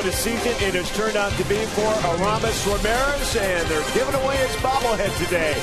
What a season it has turned out to be for Aramis Ramirez, and they're giving away his bobblehead today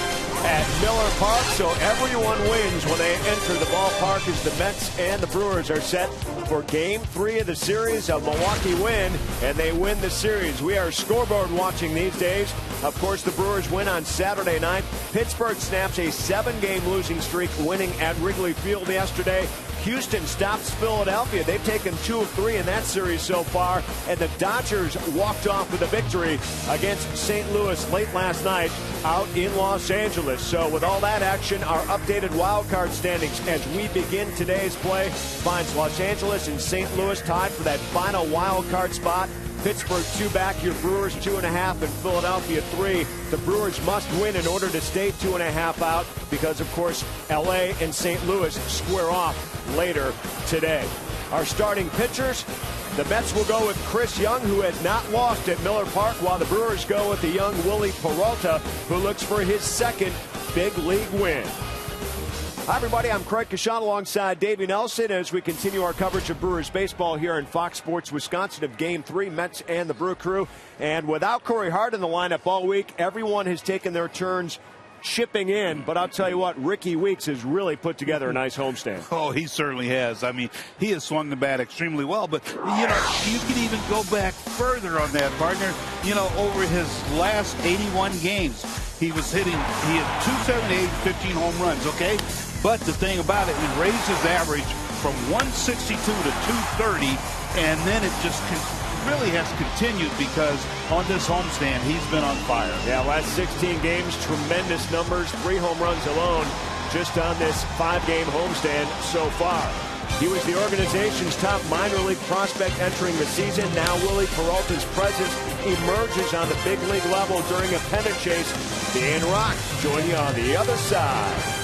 at Miller Park, so everyone wins when they enter the ballpark as the Mets and the Brewers are set for Game 3 of the series. A Milwaukee win, and they win the series. We are scoreboard watching these days. Of course, the Brewers win on Saturday night. Pittsburgh snaps a 7-game losing streak, winning at Wrigley Field yesterday. Houston stops Philadelphia. They've taken 2 of 3 in that series so far, and the Dodgers walked off with a victory against St. Louis late last night out in Los Angeles. So with all that action, our updated wild card standings as we begin today's play finds Los Angeles and St. Louis tied for that final wild card spot. Pittsburgh 2 back, your Brewers 2.5, and Philadelphia 3. The Brewers must win in order to stay 2.5 out because, of course, L.A. and St. Louis square off later today. Our starting pitchers, the Mets will go with Chris Young, who had not lost at Miller Park, while the Brewers go with the young Willie Peralta, who looks for his second big league win. Hi, everybody. I'm Craig Kashan alongside Davey Nelson as we continue our coverage of Brewers baseball here in Fox Sports Wisconsin of Game 3, Mets and the Brew Crew. And without Corey Hart in the lineup all week, everyone has taken their turns chipping in. But I'll tell you what, Ricky Weeks has really put together a nice homestand. Oh, he certainly has. I mean, he has swung the bat extremely well. But, you know, you can even go back further on that, partner. You know, over his last 81 games, he had 278, 15 home runs, okay? But the thing about it, he raised his average from 162 to 230, and then it just really has continued because on this homestand, he's been on fire. Yeah, last 16 games, tremendous numbers, 3 home runs alone just on this 5-game homestand so far. He was the organization's top minor league prospect entering the season. Now Willie Peralta's presence emerges on the big league level during a pennant chase. Dan Rock join you on the other side.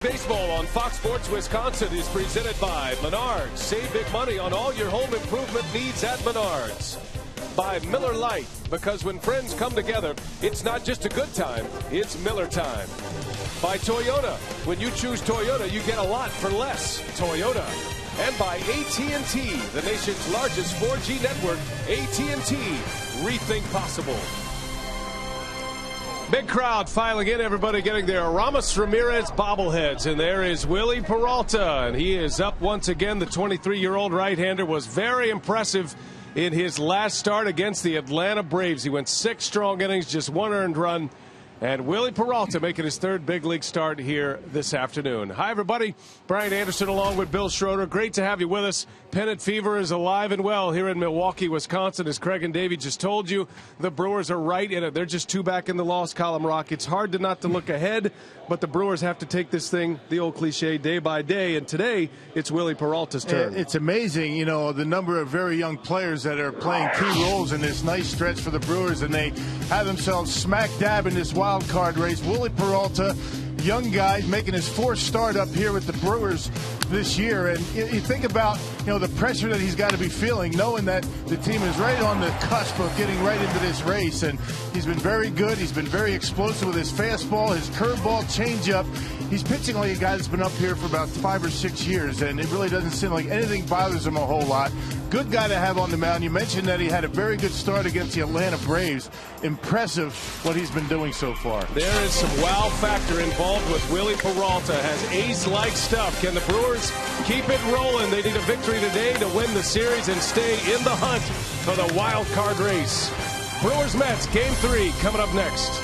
Baseball on Fox Sports Wisconsin is presented by Menards. Save big money on all your home improvement needs at Menards. by Miller Lite, because when friends come together, it's not just a good time, it's Miller time. By Toyota, when you choose Toyota, you get a lot for less. Toyota. And by AT&T, the nation's largest 4G network. AT&T, rethink possible. Big crowd filing in, everybody getting their Ramos Ramirez bobbleheads. And there is Willie Peralta, and he is up once again. The 23-year-old right-hander was very impressive in his last start against the Atlanta Braves. He went 6 strong innings, just 1 earned run. And Willie Peralta making his 3rd big league start here this afternoon. Hi, everybody. Brian Anderson along with Bill Schroeder. Great to have you with us. Pennant fever is alive and well here in Milwaukee, Wisconsin. As Craig and Davey just told you, the Brewers are right in it. They're just 2 back in the loss column, Rock. It's hard to not to look ahead, but the Brewers have to take this thing, the old cliche, day by day. And today, it's Willie Peralta's turn. It's amazing, you know, the number of very young players that are playing key roles in this nice stretch for the Brewers, and they have themselves smack dab in this wild card race. Willie Peralta, young guy, making his 4th start up here with the Brewers this year. And you think about, you know, the pressure that he's got to be feeling, knowing that the team is right on the cusp of getting right into this race. And he's been very good. He's been very explosive with his fastball, his curveball, changeup. He's pitching like a guy that's been up here for about 5 or 6 years, and it really doesn't seem like anything bothers him a whole lot. Good guy to have on the mound. You mentioned that he had a very good start against the Atlanta Braves. Impressive what he's been doing so far. There is some wow factor involved with Willie Peralta. Has ace-like stuff. Can the Brewers keep it rolling? They need a victory today to win the series and stay in the hunt for the wild card race. Brewers-Mets, Game 3 coming up next.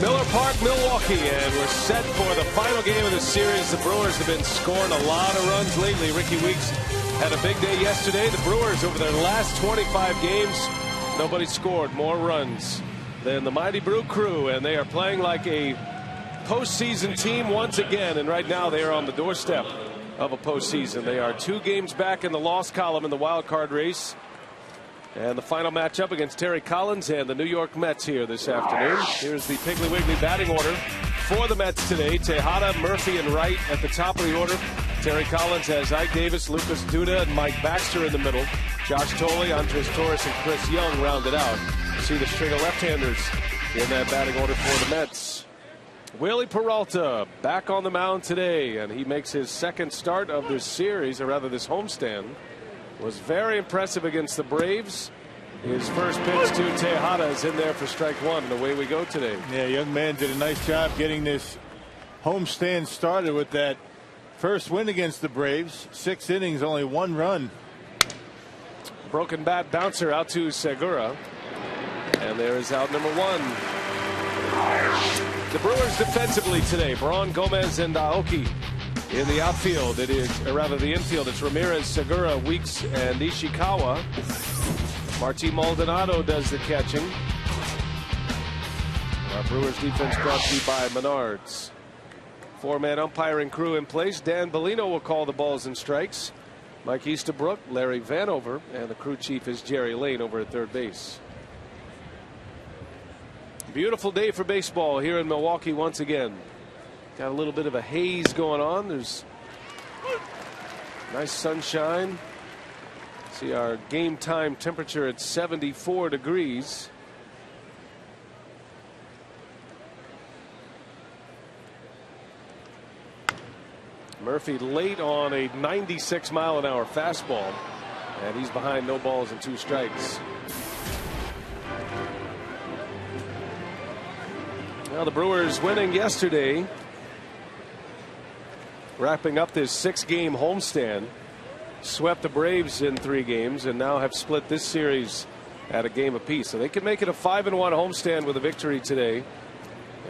Miller Park, Milwaukee, and we're set for the final game of the series. The Brewers have been scoring a lot of runs lately. Ricky Weeks had a big day yesterday. The Brewers, over their last 25 games, nobody scored more runs than the mighty Brew Crew, and they are playing like a postseason team once again. And right now they are on the doorstep of a postseason. They are 2 games back in the loss column in the wild card race. And the final matchup against Terry Collins and the New York Mets here this afternoon. Here's the Piggly Wiggly batting order for the Mets today. Tejada, Murphy, and Wright at the top of the order. Terry Collins has Ike Davis, Lucas Duda, and Mike Baxter in the middle. Josh Tolley, Andres Torres, and Chris Young rounded out. You see the string of left-handers in that batting order for the Mets. Willie Peralta back on the mound today, and he makes his second start of this series, or rather this homestand. Was very impressive against the Braves. His first pitch to Tejada is in there for strike one, and away we go today. Yeah, young man did a nice job getting this homestand started with that first win against the Braves. 6 innings, only 1 run. Broken bat bouncer out to Segura, and there is out number 1. The Brewers defensively today, Braun, Gomez, and Aoki. In the outfield, it is, or rather the infield, it's Ramirez, Segura, Weeks, and Ishikawa. Martin Maldonado does the catching. Our Brewers defense brought to you by Menards. 4-man umpiring crew in place. Dan Bellino will call the balls and strikes. Mike Easterbrook, Larry Vanover, and the crew chief is Jerry Lane over at third base. Beautiful day for baseball here in Milwaukee once again. Got a little bit of a haze going on. There's nice sunshine. See our game time temperature at 74 degrees. Murphy late on a 96-mile-an-hour fastball, and he's behind no balls and 2 strikes. Now the Brewers winning yesterday, wrapping up this 6-game homestand, swept the Braves in 3 games, and now have split this series at a game apiece. So they can make it a 5-1 homestand with a victory today.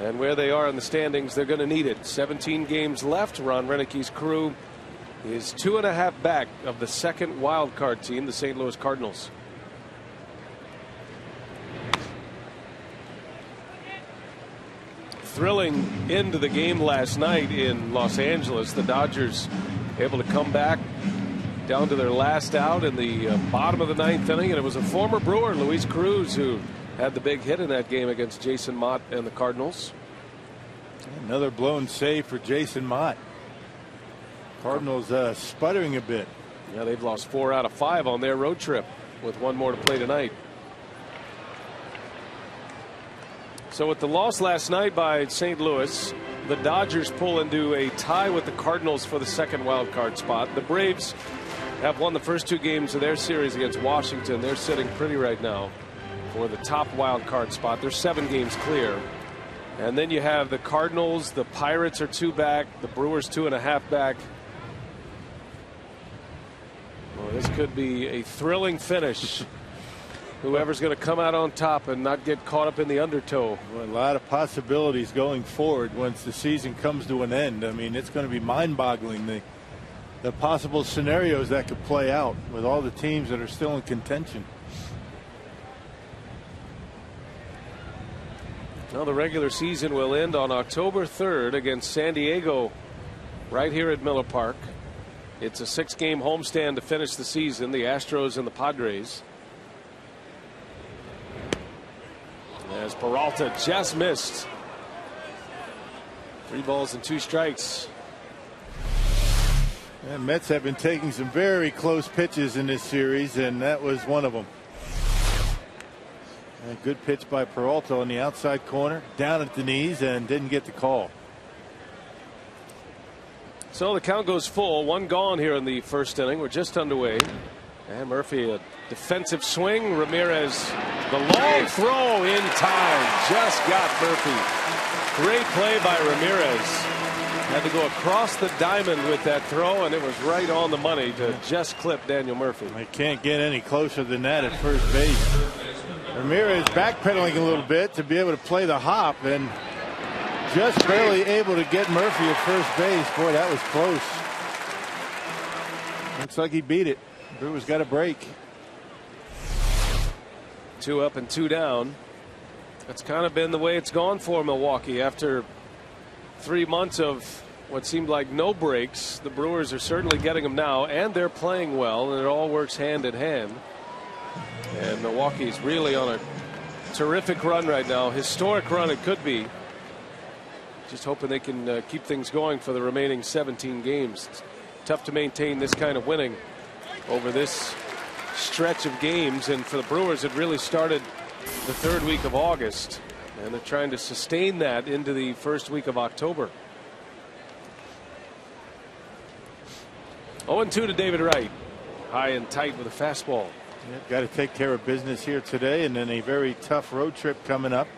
And where they are in the standings, they're going to need it. 17 games left. Ron Renicke's crew is 2.5 back of the second wild card team, the St. Louis Cardinals. Thrilling end to the game last night in Los Angeles. The Dodgers able to come back down to their last out in the bottom of the 9th inning, and it was a former Brewer, Luis Cruz, who had the big hit in that game against Jason Mott and the Cardinals. Another blown save for Jason Mott. Cardinals sputtering a bit. Yeah, they've lost 4 out of 5 on their road trip, with 1 more to play tonight. So with the loss last night by St. Louis, the Dodgers pull into a tie with the Cardinals for the second wild card spot. The Braves have won the first 2 games of their series against Washington. They're sitting pretty right now for the top wild card spot. They're 7 games clear. And then you have the Cardinals, the Pirates are 2 back, the Brewers 2.5 back. Well, this could be a thrilling finish. Whoever's going to come out on top and not get caught up in the undertow. Well, a lot of possibilities going forward once the season comes to an end. I mean, it's going to be mind-boggling, the possible scenarios that could play out with all the teams that are still in contention. Now the regular season will end on October 3rd against San Diego right here at Miller Park. It's a 6-game homestand to finish the season, the Astros and the Padres. As Peralta just missed. 3 balls and 2 strikes. And Mets have been taking some very close pitches in this series, and that was one of them. A good pitch by Peralta on the outside corner, down at the knees, and didn't get the call. So the count goes full. 1 gone here in the first inning. We're just underway. And Murphy, a defensive swing. Ramirez, the long throw in time. Just got Murphy. Great play by Ramirez. Had to go across the diamond with that throw, and it was right on the money to just clip Daniel Murphy. I can't get any closer than that at first base. Ramirez backpedaling a little bit to be able to play the hop, and just barely able to get Murphy at first base. Boy, that was close. Looks like he beat it. Brewers got a break. 2 up and 2 down. That's kind of been the way it's gone for Milwaukee after 3 months of what seemed like no breaks. The Brewers are certainly getting them now, and they're playing well, and it all works hand in hand. And Milwaukee's really on a terrific run right now. Historic run it could be. Just hoping they can keep things going for the remaining 17 games. It's tough to maintain this kind of winning over this stretch of games. And for the Brewers, it really started the third week of August. And they're trying to sustain that into the first week of October. 0-2 to David Wright. High and tight with a fastball. Yeah, got to take care of business here today, and then a very tough road trip coming up.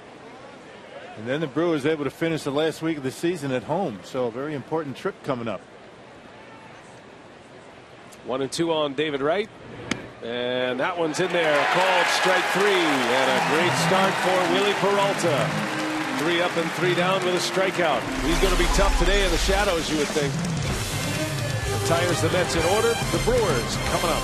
And then the Brewers able to finish the last week of the season at home. So a very important trip coming up. 1-2 on David Wright. And that one's in there. Called strike 3. And a great start for Willie Peralta. 3 up and 3 down with a strikeout. He's going to be tough today in the shadows, you would think. The Tigers, the Mets in order. The Brewers coming up.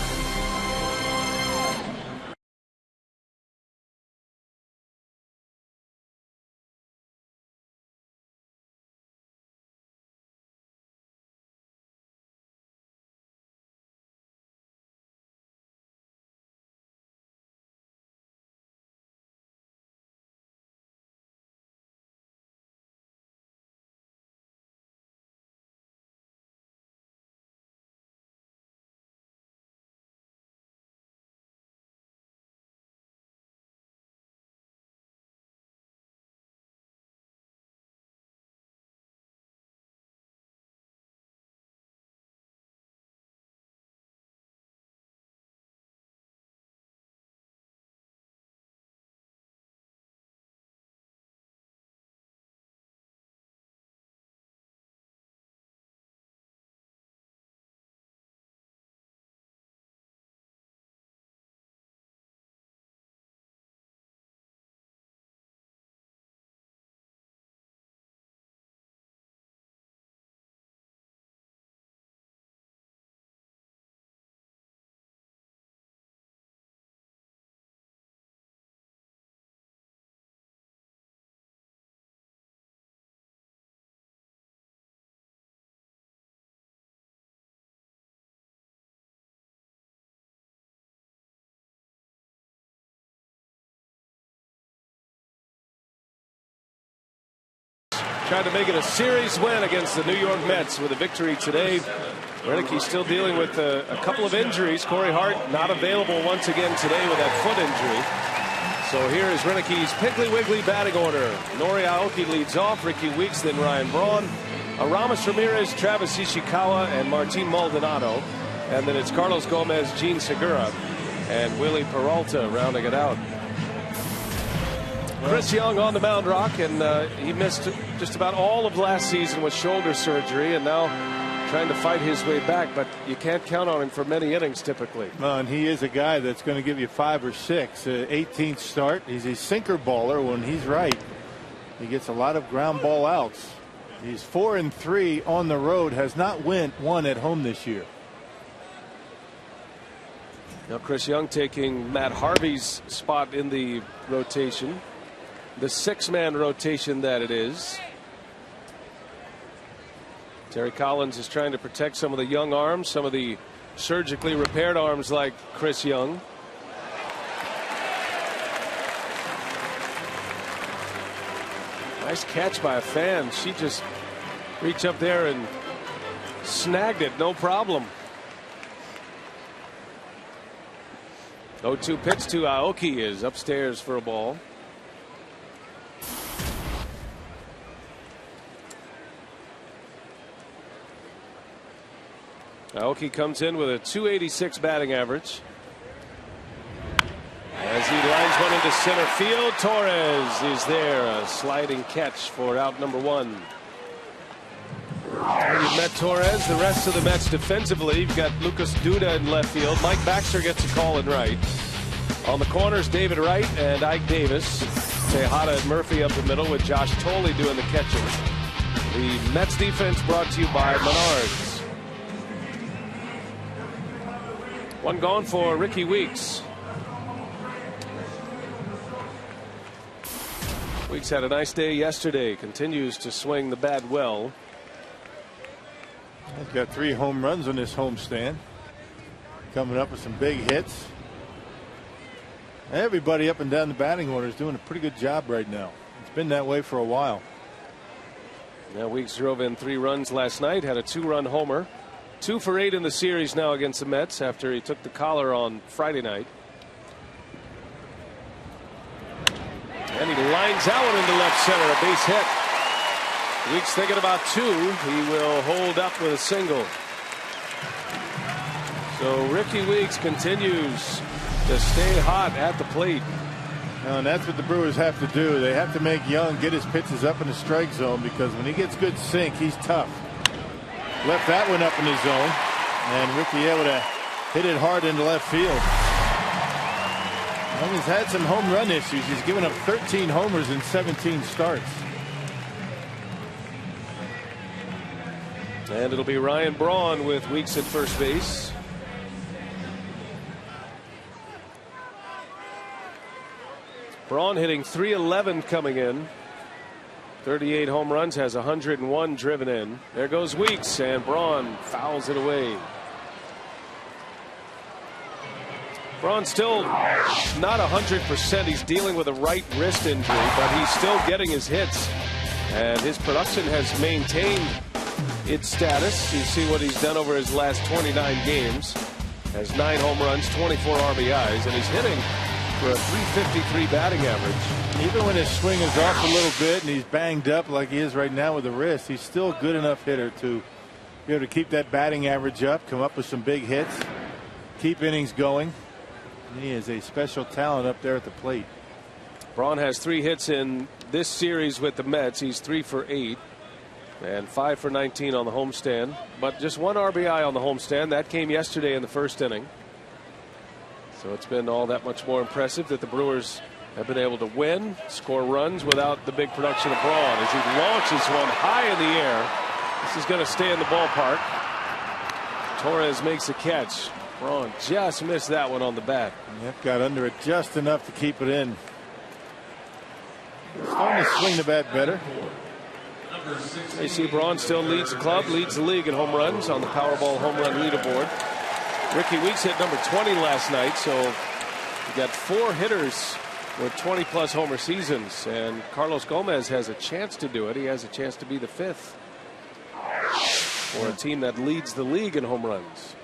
Trying to make it a series win against the New York Mets with a victory today. Renicky still dealing with a couple of injuries. Corey Hart not available once again today with that foot injury. So here is Renicky's Piggly Wiggly batting order. Nori Aoki leads off. Ricky Weeks, then Ryan Braun. Aramis Ramirez, Travis Ishikawa, and Martin Maldonado. And then it's Carlos Gomez, Gene Segura, and Willie Peralta rounding it out. Chris Young on the mound, Rock, and he missed just about all of last season with shoulder surgery, and now trying to fight his way back, but you can't count on him for many innings typically. Well, and he is a guy that's going to give you 5 or 6. 18th start. He's a sinker baller when he's right. He gets a lot of ground ball outs. He's 4-3 on the road, has not won at home this year. Now Chris Young taking Matt Harvey's spot in the rotation. The 6-man rotation that it is. Terry Collins is trying to protect some of the young arms, some of the surgically repaired arms like Chris Young. Nice catch by a fan. She just reached up there and snagged it, no problem. 0-2 pitch to Aoki is upstairs for a ball. Aoki comes in with a .286 batting average. As he lines one into center field, Torres is there. A sliding catch for out number 1. You've met Torres. The rest of the Mets defensively, you've got Lucas Duda in left field. Mike Baxter gets a call in right. On the corners, David Wright and Ike Davis. Tejada and Murphy up the middle with Josh Tolley doing the catching. The Mets defense brought to you by Menards. One gone for Ricky Weeks. Weeks had a nice day yesterday. Continues to swing the bat well. He's got 3 home runs on this homestand. Coming up with some big hits. Everybody up and down the batting order is doing a pretty good job right now. It's been that way for a while. Now Weeks drove in 3 runs last night, had a 2-run homer. 2 for 8 in the series now against the Mets after he took the collar on Friday night. And he lines that one into left center, a base hit. Weeks thinking about 2. He will hold up with a single. So Ricky Weeks continues to stay hot at the plate. And that's what the Brewers have to do. They have to make Young get his pitches up in the strike zone, because when he gets good sink, he's tough. Left that one up in the zone, and Ricky able to hit it hard into left field. Young has had some home run issues. He's given up 13 homers in 17 starts. And it'll be Ryan Braun with Weeks at first base. Braun hitting .311 coming in. 38 home runs, has 101 driven in. There goes Weeks, and Braun fouls it away. Braun still not 100%. He's dealing with a right wrist injury, but he's still getting his hits. And his production has maintained its status. You see what he's done over his last 29 games. Has 9 home runs, 24 RBIs, and he's hitting for a .353 batting average. Even when his swing is off a little bit and he's banged up like he is right now with the wrist, he's still a good enough hitter to be able to keep that batting average up, come up with some big hits, keep innings going. He is a special talent up there at the plate. Braun has 3 hits in this series with the Mets. He's 3 for 8 and 5 for 19 on the homestand, but just 1 RBI on the homestand. That came yesterday in the first inning. So it's been all that much more impressive that the Brewers have been able to win, score runs without the big production of Braun. As he launches one high in the air, this is going to stay in the ballpark. Torres makes a catch. Braun just missed that one on the bat. Yep, got under it just enough to keep it in. Starting to swing the bat better. You see Braun still leads the club, leads the league in home runs on the Powerball home run leaderboard. Ricky Weeks hit number 20 last night, so we got 4 hitters with 20-plus homer seasons, and Carlos Gomez has a chance to do it. He has a chance to be the 5th for a team that leads the league in home runs.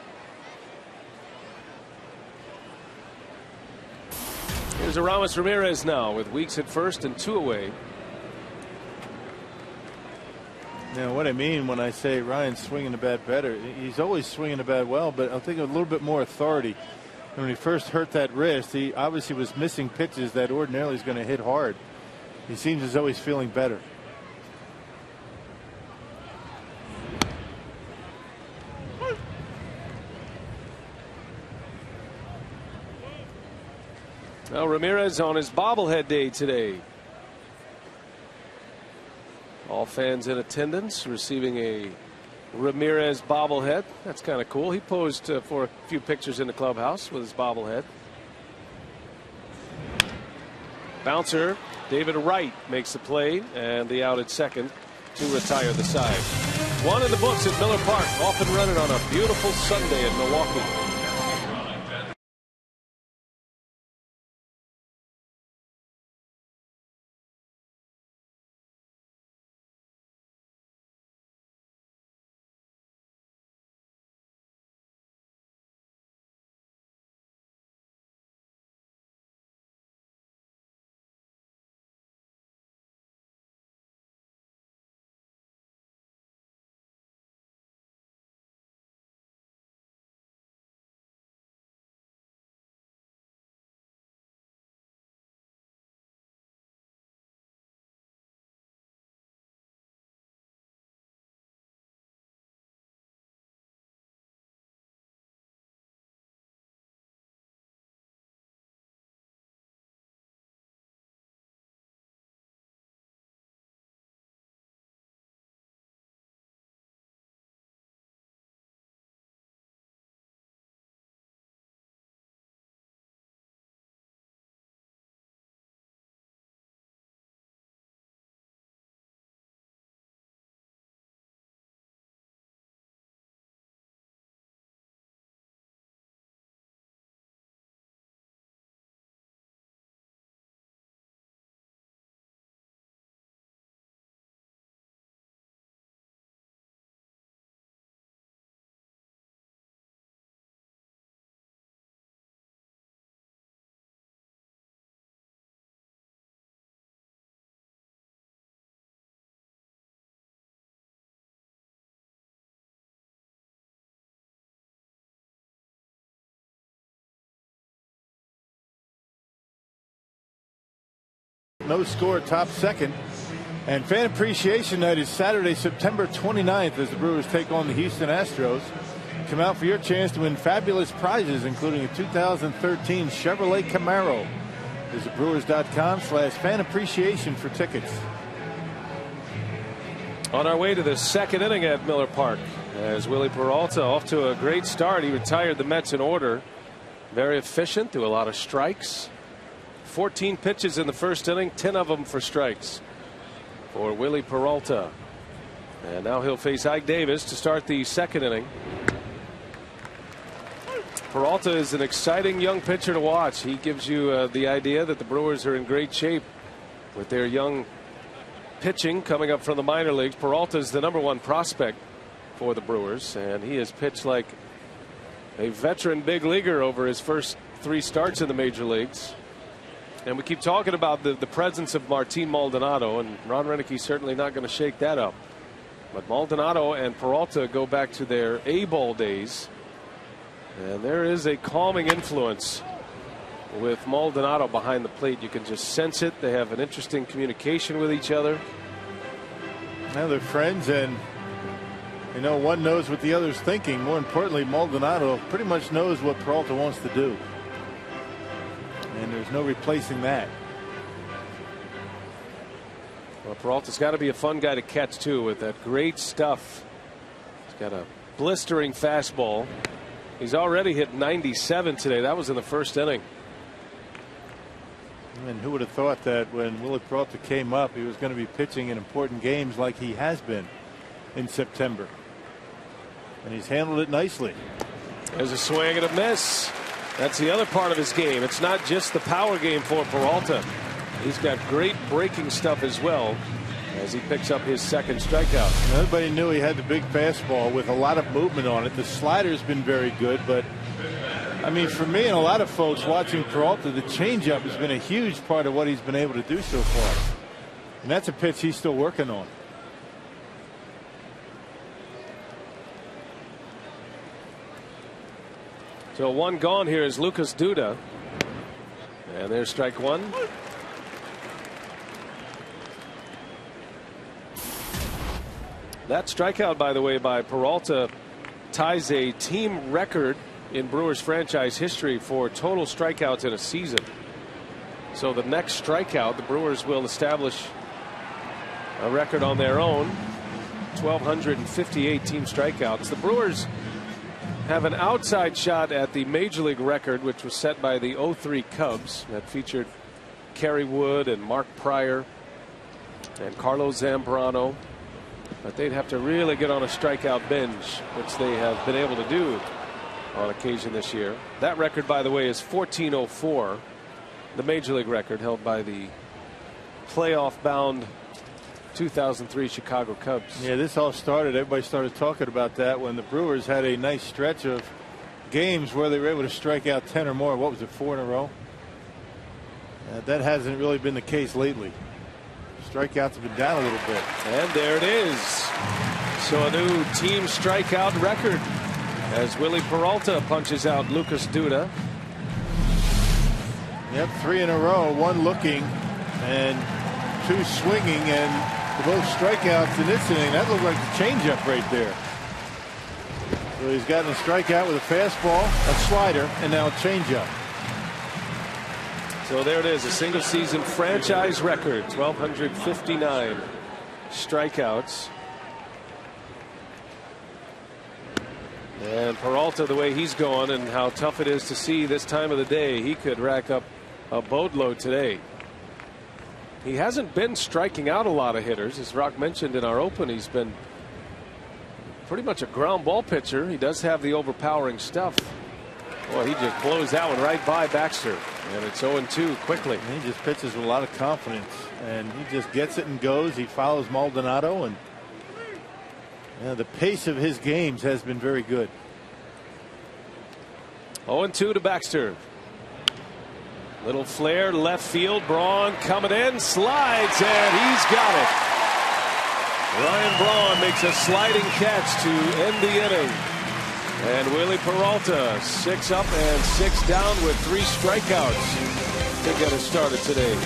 Here's Aramis Ramirez now with Weeks at first and 2 away. Now, what I mean when I say Ryan's swinging the bat better, he's always swinging the bat well, but I think a little bit more authority. And when he first hurt that wrist, he obviously was missing pitches that ordinarily is going to hit hard. He seems as though he's feeling better. Now Ramirez on his bobblehead day today. All fans in attendance receiving a Ramirez bobblehead. That's kind of cool. He posed for a few pictures in the clubhouse with his bobblehead. Bouncer David Wright makes the play, and the out at second to retire the side. 1 in the books at Miller Park, off and running on a beautiful Sunday in Milwaukee. no score, top second. And Fan Appreciation Night is Saturday, September 29th, as the Brewers take on the Houston Astros. Come out for your chance to win fabulous prizes, including a 2013 Chevrolet Camaro. Visit Brewers.com/fan appreciation for tickets. On our way to the second inning at Miller Park, as Willie Peralta off to a great start. He retired the Mets in order. Very efficient, threw a lot of strikes. 14 pitches in the first inning, 10 of them for strikes for Willie Peralta. And now he'll face Ike Davis to start the second inning. Peralta is an exciting young pitcher to watch. He gives you the idea that the Brewers are in great shape with their young pitching coming up from the minor leagues. Peralta is the #1 prospect for the Brewers, and he has pitched like a veteran big leaguer over his first 3 starts in the major leagues. And we keep talking about the presence of Martin Maldonado, and Ron Renick's certainly not going to shake that up. But Maldonado and Peralta go back to their A-ball days. And there is a calming influence with Maldonado behind the plate. You can just sense it. They have an interesting communication with each other. Now they're friends, and you know, one knows what the other's thinking. More importantly, Maldonado pretty much knows what Peralta wants to do. And there's no replacing that. Well, Peralta's got to be a fun guy to catch, too, with that great stuff. He's got a blistering fastball. He's already hit 97 today. That was in the first inning. And who would have thought that when Willie Peralta came up, he was going to be pitching in important games like he has been in September. And he's handled it nicely. There's a swing and a miss. That's the other part of his game. It's not just the power game for Peralta. He's got great breaking stuff as well as he picks up his second strikeout. Everybody knew he had the big fastball with a lot of movement on it. The slider's been very good, but I mean, for me and a lot of folks watching Peralta, the changeup has been a huge part of what he's been able to do so far. And that's a pitch he's still working on. So 1 gone here is Lucas Duda. And there's strike 1. That strikeout, by the way, by Peralta ties a team record in Brewers franchise history for total strikeouts in a season. So the next strikeout, the Brewers will establish a record on their own. 1,258 team strikeouts. The Brewers have an outside shot at the major league record, which was set by the '03 Cubs that featured Kerry Wood and Mark Pryor and Carlos Zambrano. But they'd have to really get on a strikeout binge, which they have been able to do on occasion this year. That record, by the way, is 1404, the major league record held by the playoff-bound 2003 Chicago Cubs. Yeah, this all started, everybody started talking about that when the Brewers had a nice stretch of games where they were able to strike out 10 or more. What was it, 4 in a row? That hasn't really been the case lately. Strikeouts have been down a little bit. And there it is. So a new team strikeout record as Willie Peralta punches out Lucas Duda. Yep, 3 in a row, 1 looking and 2 swinging, and both strikeouts in this inning. That looked like the changeup right there. So he's gotten a strikeout with a fastball, a slider, and now a changeup. So there it is, a single season franchise record, 1,259 strikeouts. And Peralta, the way he's going and how tough it is to see this time of the day, he could rack up a boatload today. He hasn't been striking out a lot of hitters. As Rock mentioned in our open, he's been pretty much a ground ball pitcher. He does have the overpowering stuff. Boy, he just blows that one right by Baxter. And it's 0-2 quickly. And he just pitches with a lot of confidence. And he just gets it and goes. He follows Maldonado. And the pace of his games has been very good. 0-2 to Baxter. Little flare left field. Braun coming in. Slides. And he's got it. Ryan Braun makes a sliding catch to end the inning. And Willie Peralta 6 up and 6 down with 3 strikeouts to get us started today.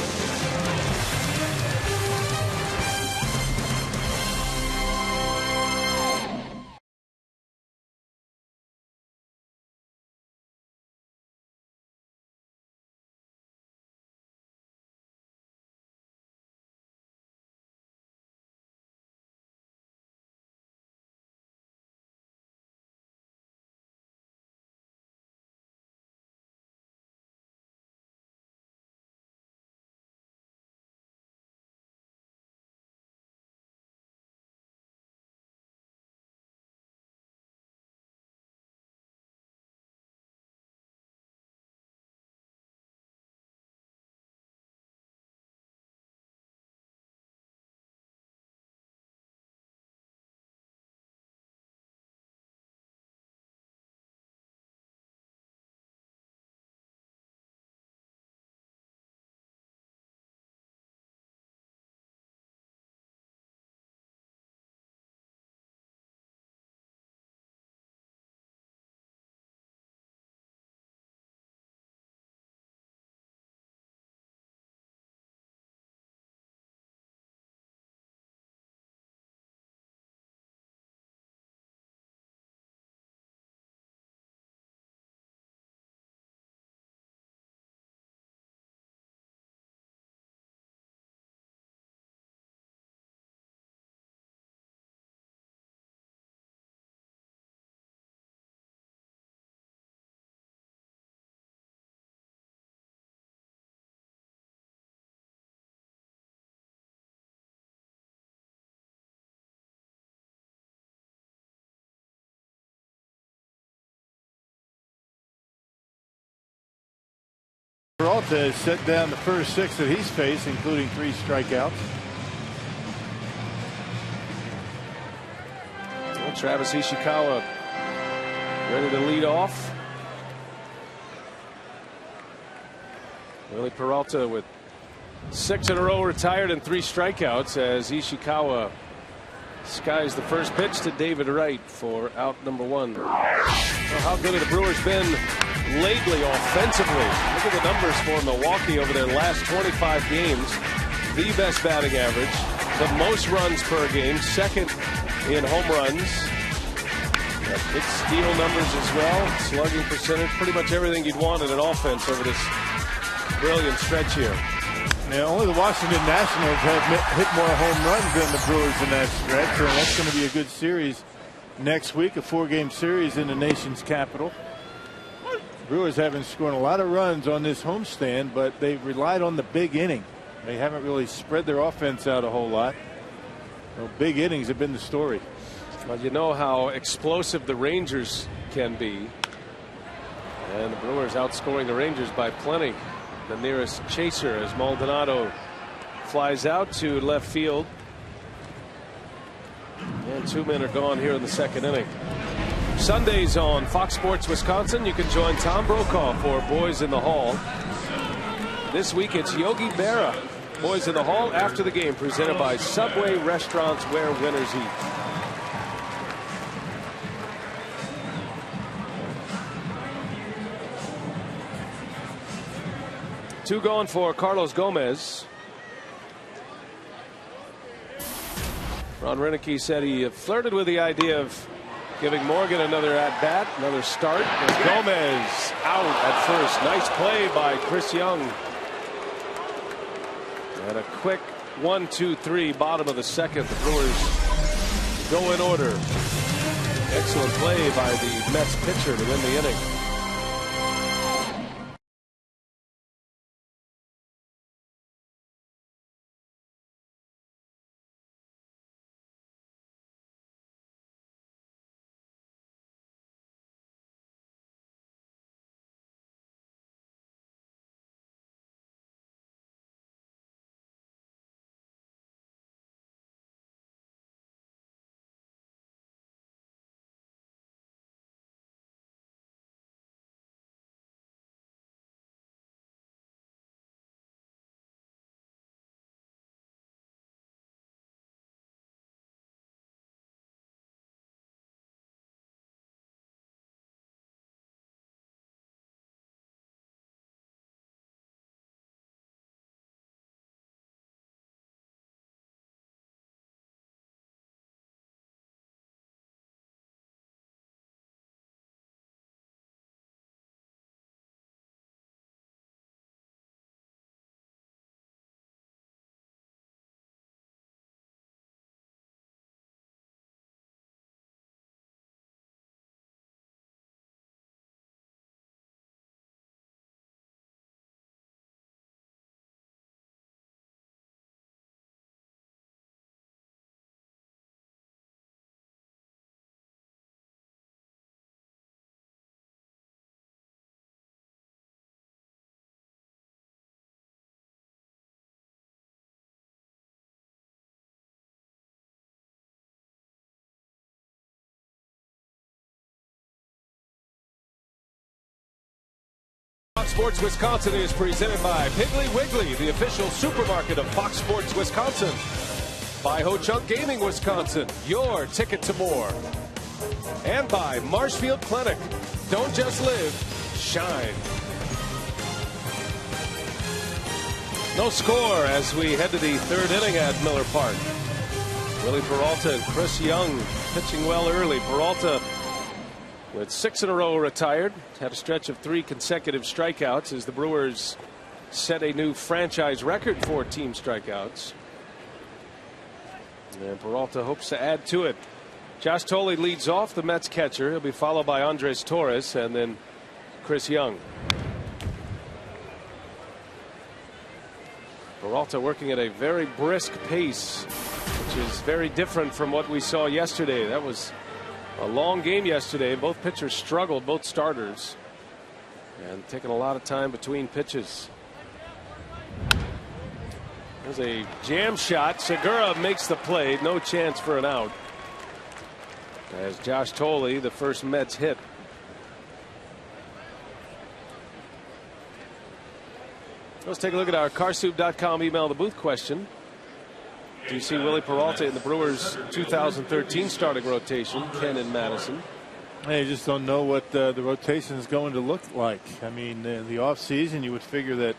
Peralta has set down the first 6 that he's faced, including 3 strikeouts. Well, Travis Ishikawa ready to lead off. Willie Peralta with 6 in a row retired and 3 strikeouts as Ishikawa skies the first pitch to David Wright for out number 1. Well, how good have the Brewers been lately offensively? Look at the numbers for Milwaukee over their last 25 games. The best batting average, the most runs per game, 2nd in home runs. Got big steal numbers as well, slugging percentage, pretty much everything you'd want in an offense over this brilliant stretch here. Now, only the Washington Nationals have hit more home runs than the Brewers in that stretch, and that's going to be a good series next week, a 4-game series in the nation's capital. Brewers haven't scored a lot of runs on this homestand, but they've relied on the big inning. They haven't really spread their offense out a whole lot. Well, big innings have been the story. Well, you know how explosive the Rangers can be, and the Brewers outscoring the Rangers by plenty. The nearest chaser as Maldonado flies out to left field. And 2 men are gone here in the 2nd inning. Sundays on Fox Sports Wisconsin, you can join Tom Brokaw for Boys in the Hall. This week it's Yogi Berra. Boys in the Hall after the game, presented by Subway Restaurants where winners eat. Two going for Carlos Gomez. Ron Renicky said he flirted with the idea of giving Morgan another at-bat, another start. And Gomez out at first. Nice play by Chris Young. And a quick 1-2-3 bottom of the 2nd. The Brewers go in order. Excellent play by the Mets pitcher to win the inning. Fox Sports Wisconsin is presented by Piggly Wiggly, the official supermarket of Fox Sports Wisconsin. By Ho-Chunk Gaming Wisconsin, your ticket to more. And by Marshfield Clinic. Don't just live, shine. No score as we head to the 3rd inning at Miller Park. Willie Peralta and Chris Young pitching well early. Peralta with 6 in a row retired. Had a stretch of 3 consecutive strikeouts as the Brewers set a new franchise record for team strikeouts. And Peralta hopes to add to it. Josh Tolley leads off, the Mets catcher. He'll be followed by Andres Torres and then Chris Young. Peralta working at a very brisk pace, which is very different from what we saw yesterday. That was a long game yesterday. Both pitchers struggled, both starters. And taking a lot of time between pitches. There's a jam shot. Segura makes the play. No chance for an out. As Josh Tolley, the first Mets hit. Let's take a look at our carsoup.com email the booth question. Do you see Willie Peralta in the Brewers 2013 starting rotation? Ken and Madison. Hey, you just don't know what the rotation is going to look like. I mean, the offseason, you would figure that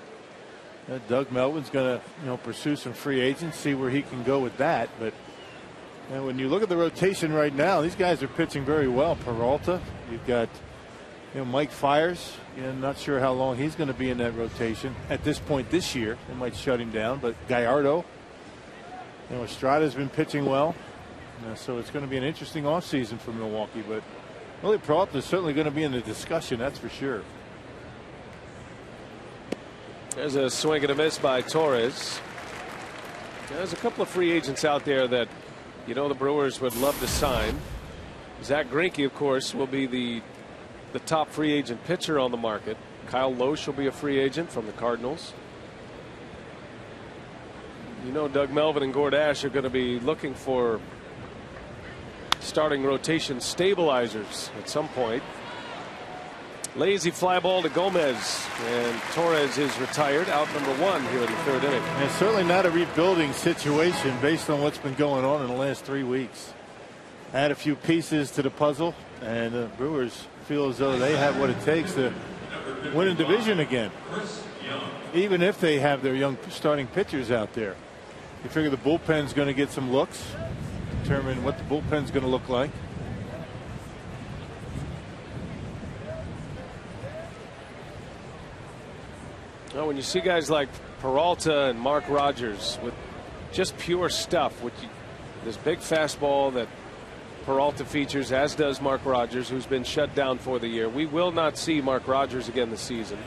Doug Melvin's going to, pursue some free agents, see where he can go with that. But when you look at the rotation right now, these guys are pitching very well. Peralta, you've got Mike Fiers. I'm not sure how long he's going to be in that rotation at this point this year. They might shut him down. But Gallardo, Estrada's been pitching well. So it's going to be an interesting offseason for Milwaukee. But Willie Peralta is certainly going to be in the discussion, that's for sure. There's a swing and a miss by Torres. There's a couple of free agents out there that the Brewers would love to sign. Zach Greinke, of course, will be the top free agent pitcher on the market. Kyle Loesch will be a free agent from the Cardinals. Doug Melvin and Gord Ash are going to be looking for starting rotation stabilizers at some point. Lazy fly ball to Gomez, and Torres is retired, out number 1 here in the 3rd inning. And it's certainly not a rebuilding situation based on what's been going on in the last 3 weeks. Add a few pieces to the puzzle, and the Brewers feel as though they have what it takes to win a division again, even if they have their young starting pitchers out there. You figure the bullpen's going to get some looks, determine what the bullpen's going to look like. Well, when you see guys like Peralta and Mark Rogers with just pure stuff, this big fastball that Peralta features, as does Mark Rogers, who's been shut down for the year. We will not see Mark Rogers again this season.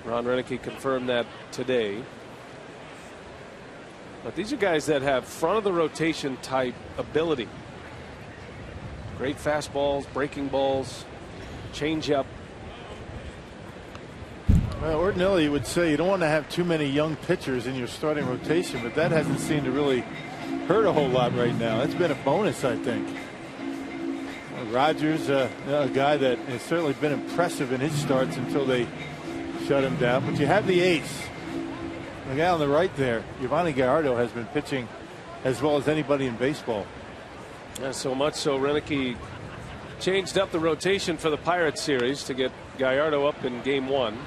Ron Renicky confirmed that today. But these are guys that have front of the rotation type ability. Great fastballs, breaking balls, changeup. Well, ordinarily you would say you don't want to have too many young pitchers in your starting rotation, but that hasn't seemed to really hurt a whole lot right now. It's been a bonus, I think. Rogers, a guy that has certainly been impressive in his starts until they shut him down. But you have the ace. The guy on the right there, Giovanni Gallardo, has been pitching as well as anybody in baseball. Yeah, so much so Renicky changed up the rotation for the Pirates series to get Gallardo up in game 1.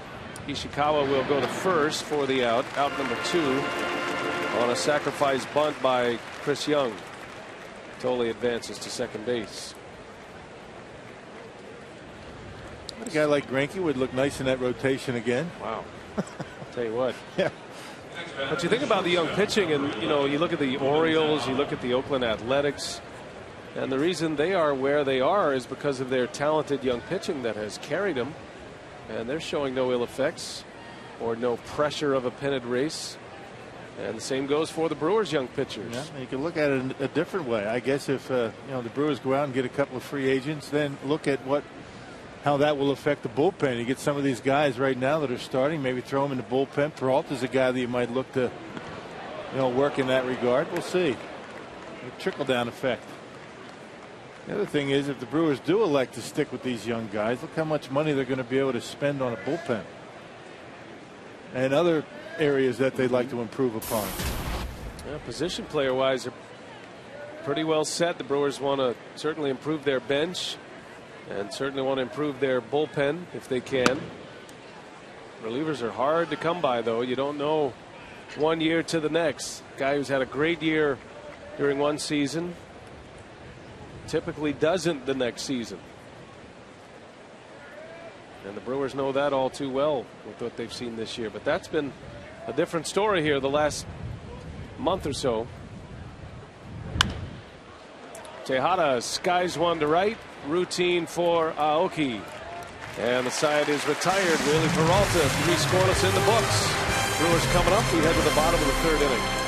Ishikawa will go to first for the out number 2 on a sacrifice bunt by Chris Young. Tolley advances to second base. A guy like Greinke would look nice in that rotation again. Wow. I'll tell you what. Yeah. But you think about the young pitching, and you look at the Orioles, you look at the Oakland Athletics, and the reason they are where they are is because of their talented young pitching that has carried them. And they're showing no ill effects or no pressure of a pennant race. And the same goes for the Brewers' young pitchers. Yeah, you can look at it a different way. I guess if the Brewers go out and get a couple of free agents, then look at how that will affect the bullpen. You get some of these guys right now that are starting, maybe throw them in the bullpen. Peralta's a guy that you might look to work in that regard. We'll see. A trickle-down effect. The other thing is, if the Brewers do elect to stick with these young guys, look how much money they're going to be able to spend on a bullpen and other areas that they'd like to improve upon. Yeah, position player wise, they're pretty well set. The Brewers want to certainly improve their bench and certainly want to improve their bullpen if they can. Relievers are hard to come by, though. You don't know one year to the next. Guy who's had a great year during one season typically doesn't the next season. And the Brewers know that all too well with what they've seen this year. But that's been a different story here the last month or so. Tejada skies one to right. Routine for Aoki. And the side is retired. Willie Peralta, 3 scoreless in the books. Brewers coming up. We head to the bottom of the 3rd inning.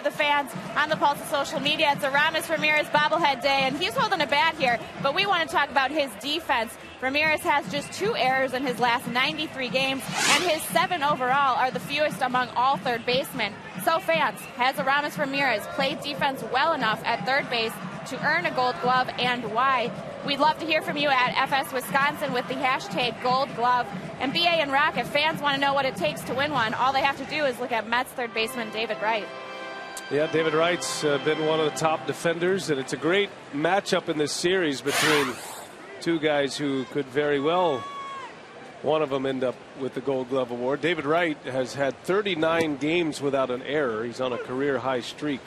The fans on the Pulse of social media. It's Aramis Ramirez bobblehead day, and he's holding a bat here, but we want to talk about his defense. Ramirez has just 2 errors in his last 93 games, and his 7 overall are the fewest among all third basemen. So fans, has Aramis Ramirez played defense well enough at third base to earn a Gold Glove, and why? We'd love to hear from you at FS Wisconsin with the hashtag Gold Glove. And BA and Rock, if fans want to know what it takes to win one, all they have to do is look at Mets third baseman David Wright. Yeah, David Wright's been one of the top defenders, and it's a great matchup in this series between 2 guys who could very well, one of them, end up with the Gold Glove award. David Wright has had 39 games without an error. He's on a career high streak,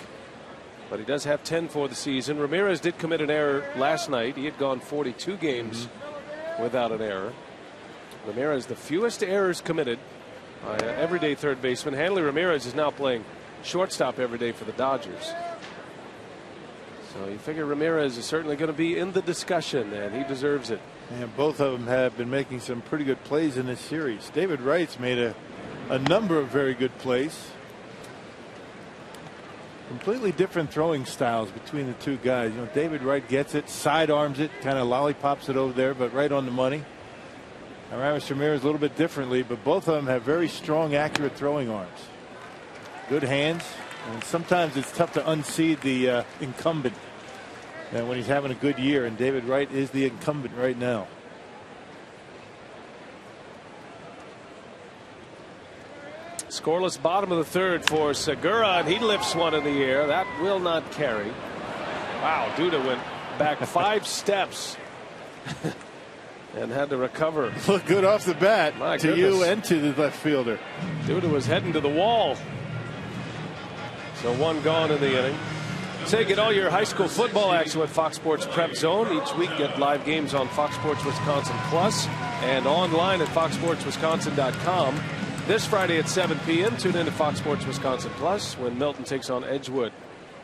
but he does have 10 for the season. Ramirez did commit an error last night. He had gone 42 games without an error. Ramirez, the fewest errors committed by an everyday third baseman. Hanley Ramirez is now playing shortstop every day for the Dodgers. So you figure Ramirez is certainly going to be in the discussion, and he deserves it. And both of them have been making some pretty good plays in this series. David Wright's made a number of very good plays. Completely different throwing styles between the 2 guys. You know, David Wright gets it, sidearms it, kind of lollipops it over there, but right on the money. Aramis Ramirez a little bit differently, but both of them have very strong, accurate throwing arms. Good hands, and sometimes it's tough to unseed the incumbent when he's having a good year, and David Wright is the incumbent right now. Scoreless bottom of the third for Segura, and he lifts one in the air. That will not carry. Wow, Duda went back 5 steps and had to recover. Look good off the bat. My to goodness. You and to the left fielder. Duda was heading to the wall. So 1 gone in the inning. Say, get all your high school football action with Fox Sports Prep Zone. Each week, get live games on Fox Sports Wisconsin Plus and online at foxsportswisconsin.com. This Friday at 7 p.m., tune in to Fox Sports Wisconsin Plus when Milton takes on Edgewood.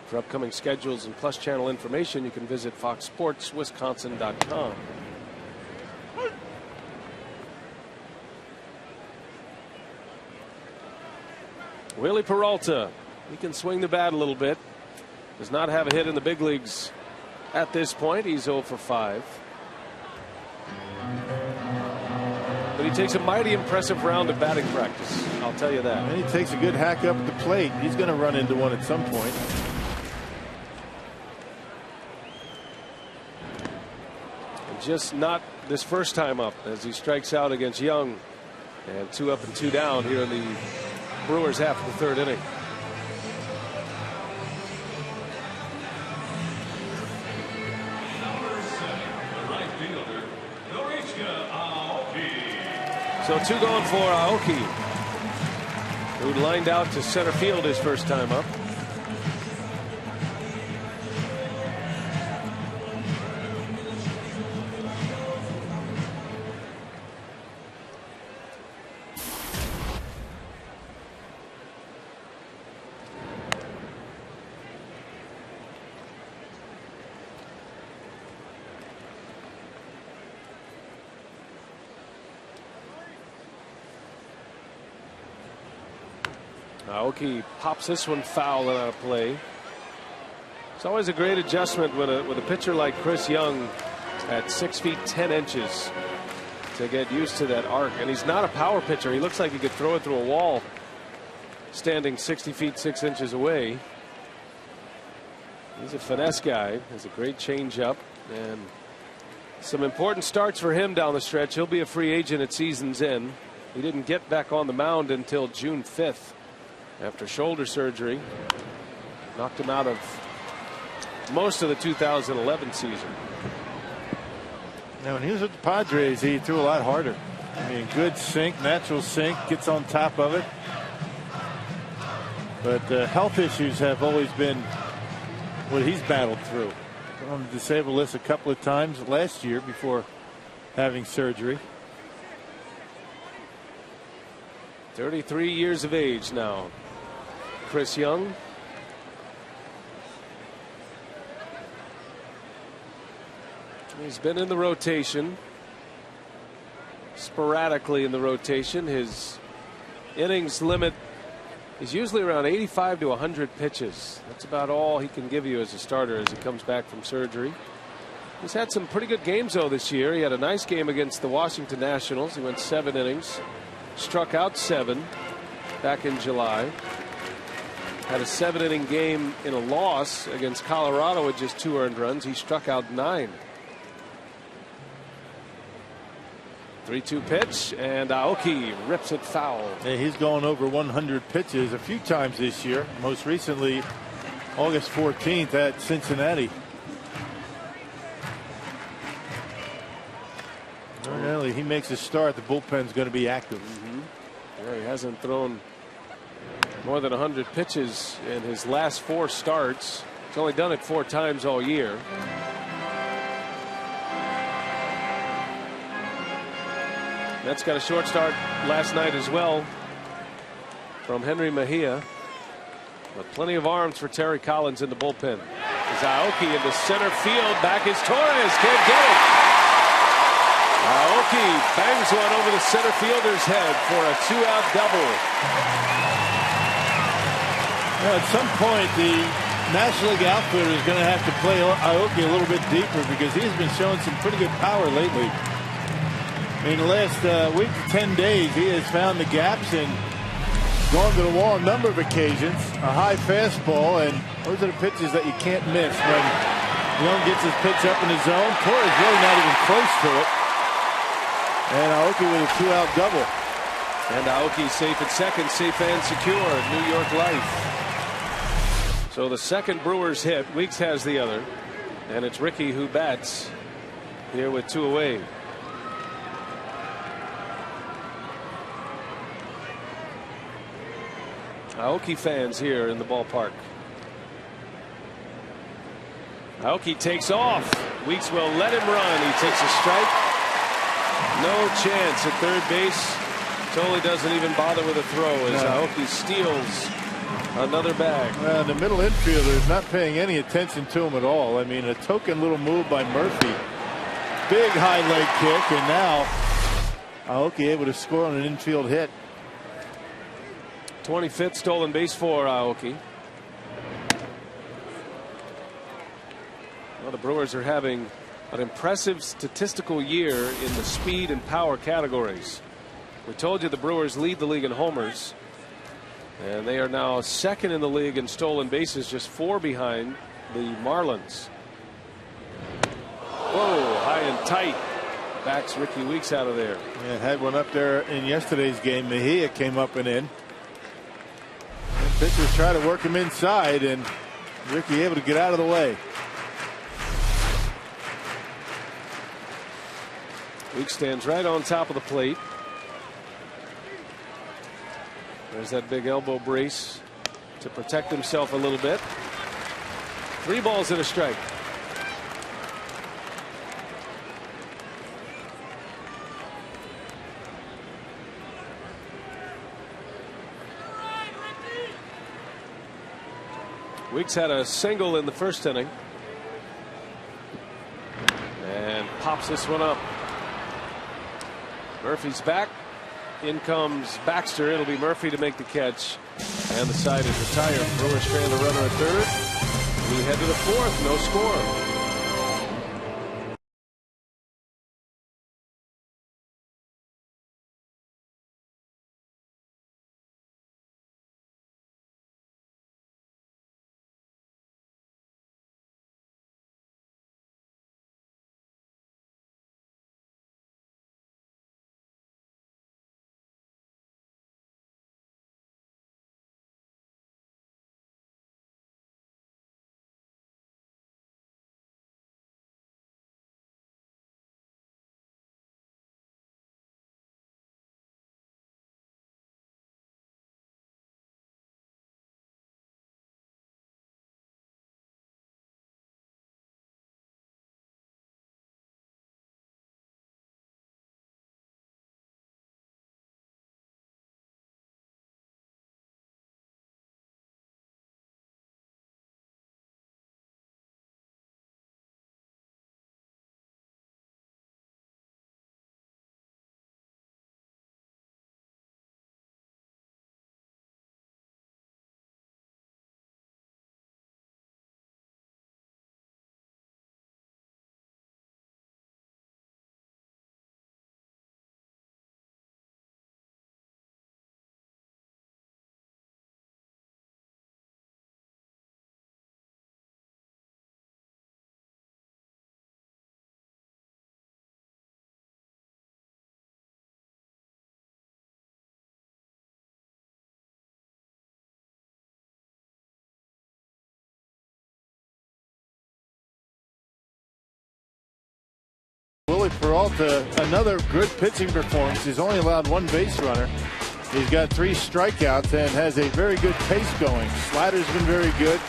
For upcoming schedules and Plus channel information, you can visit foxsportswisconsin.com. Willie Peralta. He can swing the bat a little bit. Does not have a hit in the big leagues at this point. He's 0 for 5. But he takes a mighty impressive round of batting practice. I'll tell you that. And he takes a good hack up at the plate. He's going to run into one at some point. And just not this first time up as he strikes out against Young. And 2 up and 2 down here in the Brewers half of the 3rd inning. So 2 going for Aoki, who lined out to center field his first time up. Aoki pops this one foul and out of play. It's always a great adjustment with a pitcher like Chris Young at 6 feet 10 inches to get used to that arc. And he's not a power pitcher. He looks like he could throw it through a wall standing 60 feet 6 inches away. He's a finesse guy. Has a great changeup and some important starts for him down the stretch. He'll be a free agent at season's end. He didn't get back on the mound until June 5th. After shoulder surgery, knocked him out of most of the 2011 season. Now, when he was with the Padres, he threw a lot harder. I mean, good sink, natural sink, gets on top of it. But health issues have always been what he's battled through. On the disabled list a couple of times last year before having surgery. 33 years of age now. Chris Young. He's been in the rotation, sporadically in the rotation. His innings limit He's usually around 85 to 100 pitches. That's about all he can give you as a starter as he comes back from surgery. He's had some pretty good games, though, this year. He had a nice game against the Washington Nationals. He went 7 innings, struck out 7 back in July. Had a 7-inning game in a loss against Colorado with just 2 earned runs. He struck out 9. 3-2 pitch, and Aoki rips it foul. Yeah, he's going over 100 pitches a few times this year. Most recently, August 14th at Cincinnati. Really, he makes a start. The bullpen's going to be active. Yeah, he hasn't thrown more than 100 pitches in his last 4 starts. He's only done it 4 times all year. Mets got a short start last night as well from Henry Mejia. But plenty of arms for Terry Collins in the bullpen. As Aoki into center field. Back is Torres. Can't get it. Aoki bangs one over the center fielder's head for a 2-out double. Well, at some point, the National League outfielder is going to have to play Aoki a little bit deeper because he's been showing some pretty good power lately. In the last week to 10 days, he has found the gaps and gone to the wall a number of occasions. A high fastball, and those are the pitches that you can't miss when Young gets his pitch up in the zone. Torres really not even close to it. And Aoki with a 2-out double. And Aoki safe at second, safe and secure. New York Life. So the second Brewers hit. Weeks has the other. And it's Ricky who bats here with 2 away. Aoki fans here in the ballpark. Aoki takes off. Weeks will let him run. He takes a strike. No chance at third base. Totally doesn't even bother with a throw as Aoki steals another bag. Well, the middle infielder is not paying any attention to him at all. I mean, a token little move by Murphy. Big high leg kick, and now Aoki able to score on an infield hit. 25th stolen base for Aoki. Well, the Brewers are having an impressive statistical year in the speed and power categories. We told you the Brewers lead the league in homers, and they are now second in the league in stolen bases, just 4 behind the Marlins. Whoa, high and tight. Backs Ricky Weeks out of there. Yeah, had one up there in yesterday's game. Mejia came up and in. Pitchers try to work him inside, and Ricky able to get out of the way. Weeks stands right on top of the plate. There's that big elbow brace to protect himself a little bit. 3 balls and a strike. Weeks had a single in the first inning and pops this one up. Murphy's back. In comes Baxter. It'll be Murphy to make the catch, and the side is retired. Brewers strand the runner at third. We head to the 4th. No score. Peralta, another good pitching performance. He's only allowed one base runner. He's got 3 strikeouts and has a very good pace going. Slider's been very good.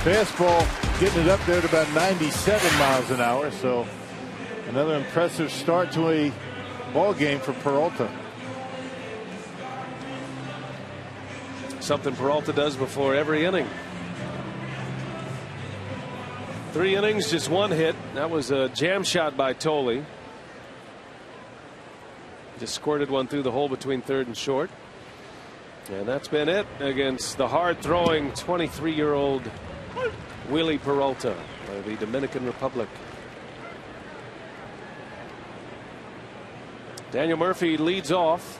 Fastball getting it up there to about 97 miles an hour. So another impressive start to a ball game for Peralta. Something Peralta does before every inning. 3 innings, just 1 hit. That was a jam shot by Tolley. Just squirted one through the hole between third and short. And that's been it against the hard-throwing 23-year-old Willie Peralta of the Dominican Republic. Daniel Murphy leads off.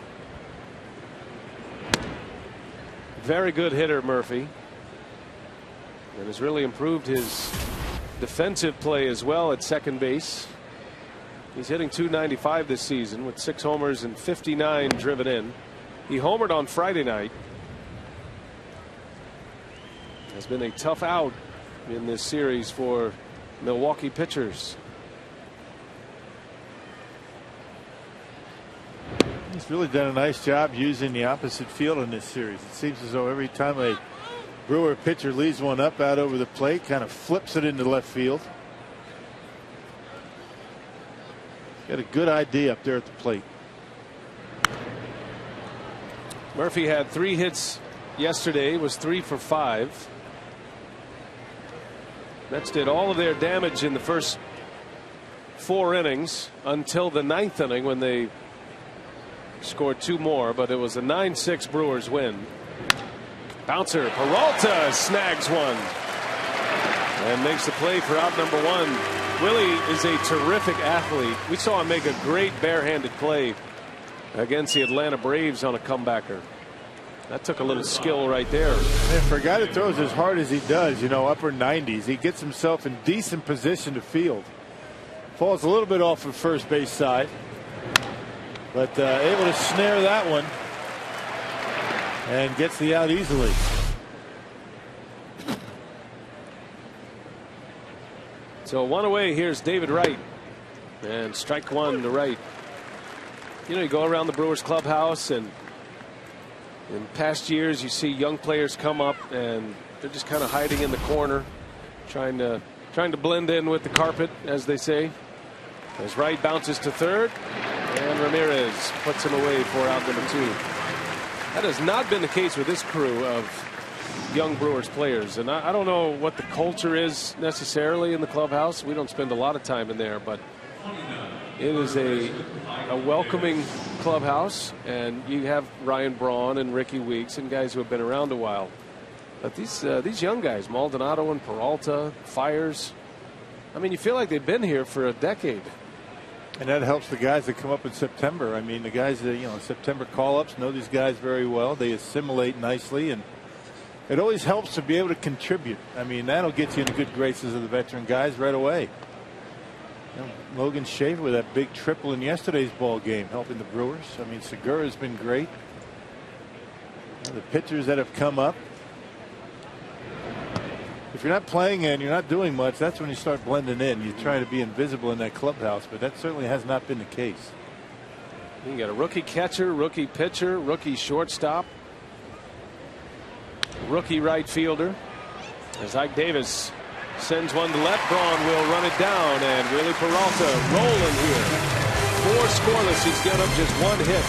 Very good hitter, Murphy. And has really improved his defensive play as well at second base. He's hitting .295 this season with 6 homers and 59 driven in. He homered on Friday night. Has been a tough out in this series for Milwaukee pitchers. He's really done a nice job using the opposite field in this series. It seems as though every time a Brewer pitcher leads one up out over the plate, kind of flips it into left field. Got a good idea up there at the plate. Murphy had 3 hits yesterday, was 3 for 5. Mets did all of their damage in the first 4 innings until the 9th inning when they scored 2 more, but it was a 9-6 Brewers win. Bouncer, Peralta snags one and makes the play for out number 1. Willie is a terrific athlete. We saw him make a great barehanded play against the Atlanta Braves on a comebacker. That took a little skill right there. And for a guy that throws as hard as he does, you know, upper 90s, he gets himself in decent position to field. Falls a little bit off the first base side, but able to snare that one and gets the out easily. So 1 away. Here's David Wright, and strike 1 to Wright. You know, you go around the Brewers clubhouse, and in past years you see young players come up and they're just kind of hiding in the corner, trying to blend in with the carpet, as they say. As Wright bounces to third, and Ramirez puts him away for out number 2. That has not been the case with this crew of young Brewers players, and I don't know what the culture is necessarily in the clubhouse. We don't spend a lot of time in there, but it is a welcoming clubhouse, and you have Ryan Braun and Ricky Weeks and guys who have been around a while. But these young guys, Maldonado and Peralta, Fires, I mean, you feel like they've been here for a decade. And that helps the guys that come up in September. I mean, the guys that, you know, September call-ups know these guys very well. They assimilate nicely, and it always helps to be able to contribute. I mean, that'll get you in the good graces of the veteran guys right away. You know, Logan Schaefer with that big triple in yesterday's ball game, helping the Brewers. I mean, Segura's been great. You know, the pitchers that have come up. If you're not playing and you're not doing much, that's when you start blending in. You try to be invisible in that clubhouse, but that certainly has not been the case. You got a rookie catcher, rookie pitcher, rookie shortstop, rookie right fielder. As Ike Davis sends one to left, Braun will run it down, and Willie Peralta rolling here. 4 scoreless. He's given up just 1 hit.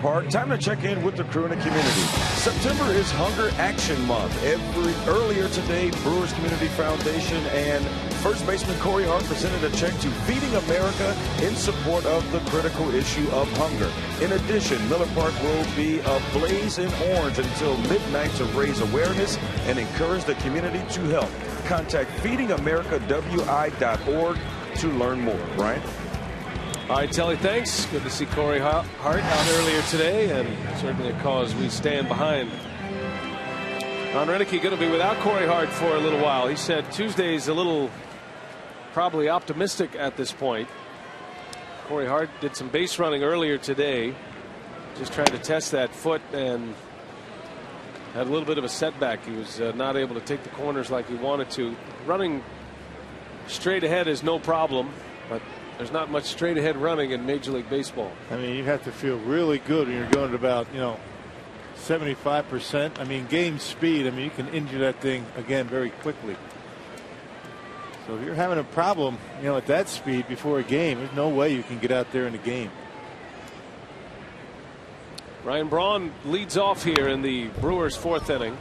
Park. Time to check in with the crew in the community. September is Hunger Action Month. Earlier today, Brewers Community Foundation and first baseman Corey Hart presented a check to Feeding America in support of the critical issue of hunger. In addition, Miller Park will be ablaze in orange until midnight to raise awareness and encourage the community to help. Contact feedingamericawi.org to learn more. Brian? All right, Telly, thanks. Good to see Corey Hart out earlier today, and certainly a cause we stand behind. Ron Renicky going to be without Corey Hart for a little while. He said Tuesday's a little probably optimistic at this point. Corey Hart did some base running earlier today, just trying to test that foot, and had a little bit of a setback. He was not able to take the corners like he wanted to. Running straight ahead is no problem, but there's not much straight ahead running in Major League Baseball. I mean, you have to feel really good when you're going at about 75%. I mean, game speed. I mean, you can injure that thing again very quickly. So if you're having a problem, at that speed before a game, there's no way you can get out there in the game. Ryan Braun leads off here in the Brewers' fourth inning.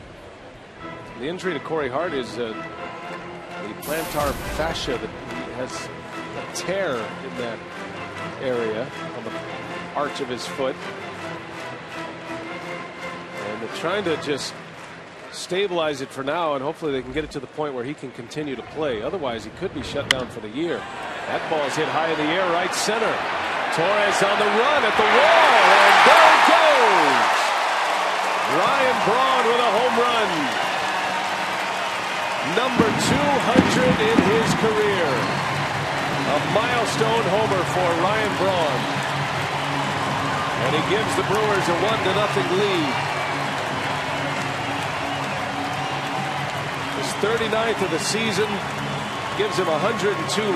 The injury to Corey Hart is the plantar fascia that he has a tear in that area on the arch of his foot. And they're trying to just stabilize it for now, and hopefully they can get it to the point where he can continue to play. Otherwise, he could be shut down for the year. That ball's hit high in the air, right center. Torres on the run at the wall, and there it goes. Ryan Braun with a home run. Number 200 in his career. A milestone homer for Ryan Braun. And he gives the Brewers a 1-0 lead. His 39th of the season. Gives him 102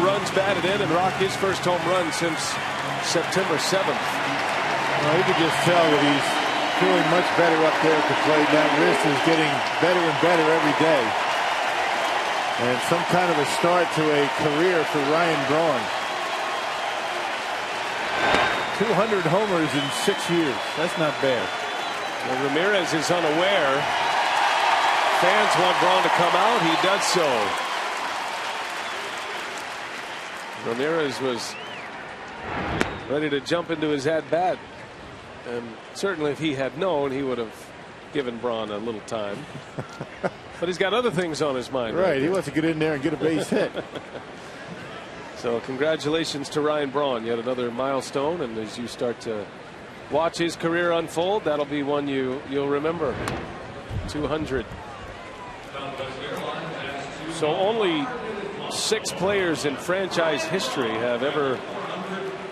runs batted in and rocked his first home run since September 7th. Well, you can just tell that he's feeling much better up there at the plate. That wrist is getting better and better every day. And some kind of a start to a career for Ryan Braun. 200 homers in 6 years. That's not bad. Well, Ramirez is unaware. Fans want Braun to come out. He does so. Ramirez was ready to jump into his at-bat. And certainly if he had known, he would have given Braun a little time. But he's got other things on his mind. Right. He wants to get in there and get a base hit. So congratulations to Ryan Braun. Yet another milestone. And as you start to watch his career unfold, that'll be one you'll remember. 200. So only 6 players in franchise history have ever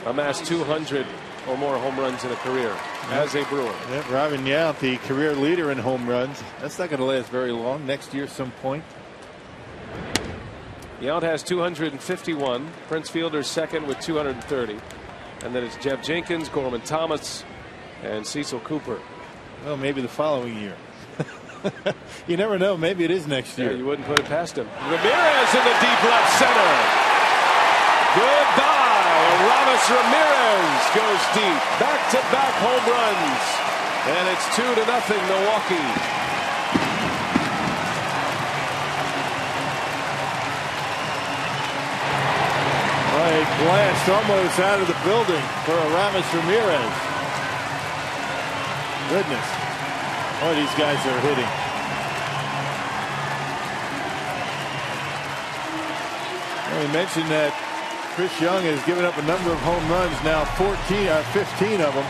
amassed 200 or more home runs in a career as a Brewer. Yep, Robin Yount, the career leader in home runs. That's not going to last very long. Next year, some point. Yount has 251. Prince Fielder's second with 230. And then it's Jeff Jenkins, Gorman Thomas, and Cecil Cooper. Well, maybe the following year. You never know. Maybe it is next year. Yeah, you wouldn't put it past him. Ramirez in the deep left center. Goodbye. Ramos Ramirez goes deep. Back-to-back home runs. And it's 2-0 Milwaukee. A blast almost out of the building for Ramos Ramirez. Goodness. Oh, these guys are hitting. Well, we mentioned that Chris Young has given up a number of home runs now, 15 of them.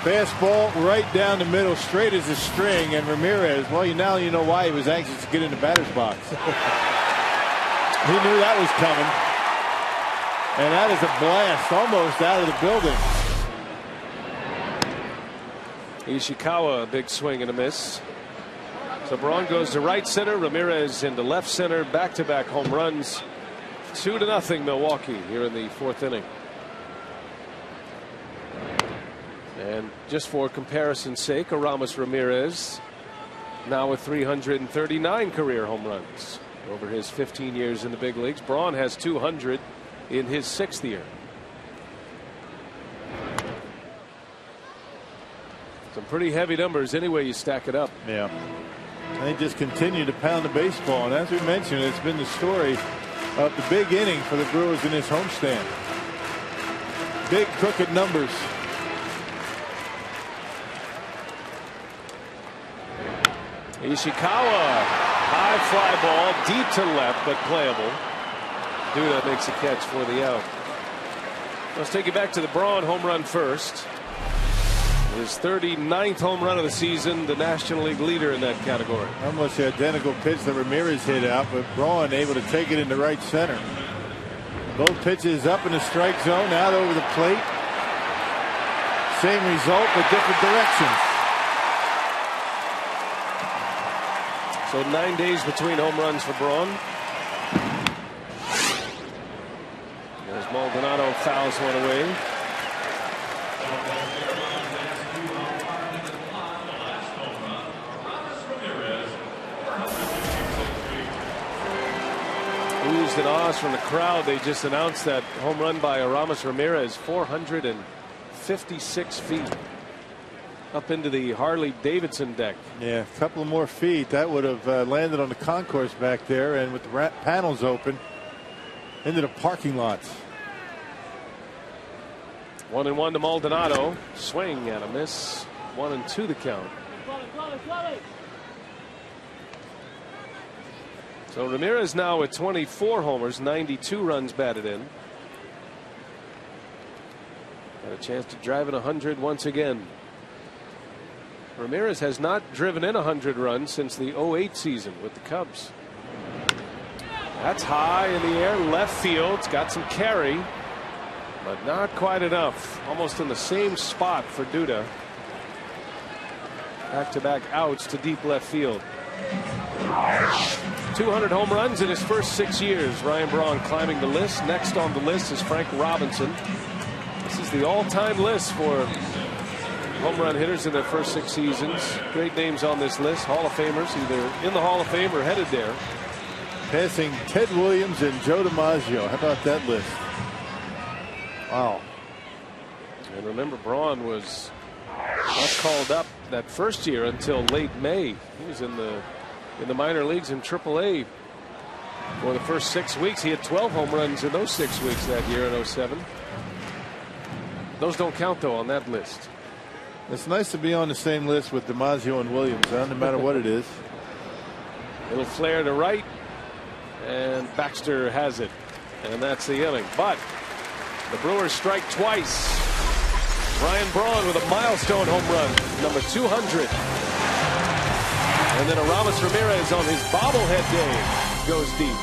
Fastball right down the middle, straight as a string, and Ramirez, well, now you know why he was anxious to get in the batter's box. He knew that was coming. And that is a blast almost out of the building. Ishikawa, a big swing and a miss. So Braun goes to right center, Ramirez into left center, back-to-back home runs. 2-0 Milwaukee here in the fourth inning. And just for comparison's sake, Aramis Ramirez now with 339 career home runs over his 15 years in the big leagues. Braun has 200 in his 6th year. Some pretty heavy numbers anyway you stack it up. Yeah. They just continue to pound the baseball. And as we mentioned, it's been the story of the big inning for the Brewers in this homestand. Big crooked numbers. Ishikawa, high fly ball, deep to left, but playable. Duda makes a catch for the out. Let's take you back to the Braun home run first. His 39th home run of the season, the National League leader in that category. Almost the identical pitch that Ramirez hit out, but Braun able to take it into right center. Both pitches up in the strike zone, out over the plate. Same result, but different directions. So 9 days between home runs for Braun. As Maldonado fouls one away. Oohs and ahs from the crowd. They just announced that home run by Aramis Ramirez, 456 feet up into the Harley Davidson deck. Yeah, a couple of more feet. That would have landed on the concourse back there, and with the panels open, into the parking lots. 1-1 to Maldonado. Swing and a miss. 1-2 the count. So Ramirez now at 24 homers, 92 runs batted in. Got a chance to drive in 100 once again. Ramirez has not driven in 100 runs since the 08 season with the Cubs. That's high in the air, left field. It's got some carry, but not quite enough. Almost in the same spot for Duda. Back-to-back outs to deep left field. 200 home runs in his first 6 years. Ryan Braun climbing the list. Next on the list is Frank Robinson. This is the all-time list for home run hitters in their first 6 seasons. Great names on this list. Hall of Famers, either in the Hall of Fame or headed there. Passing Ted Williams and Joe DiMaggio. How about that list? Wow. And remember, Braun was not called up that first year until late May. He was in the minor leagues in AAA for the first 6 weeks. He had 12 home runs in those 6 weeks that year in 07. Those don't count though on that list. It's nice to be on the same list with DiMaggio and Williams, huh? No matter what it is. Little flare to right, and Baxter has it, and that's the inning. But the Brewers strike twice. Ryan Braun with a milestone home run, number 200. And then Aramis Ramirez on his bobblehead day goes deep.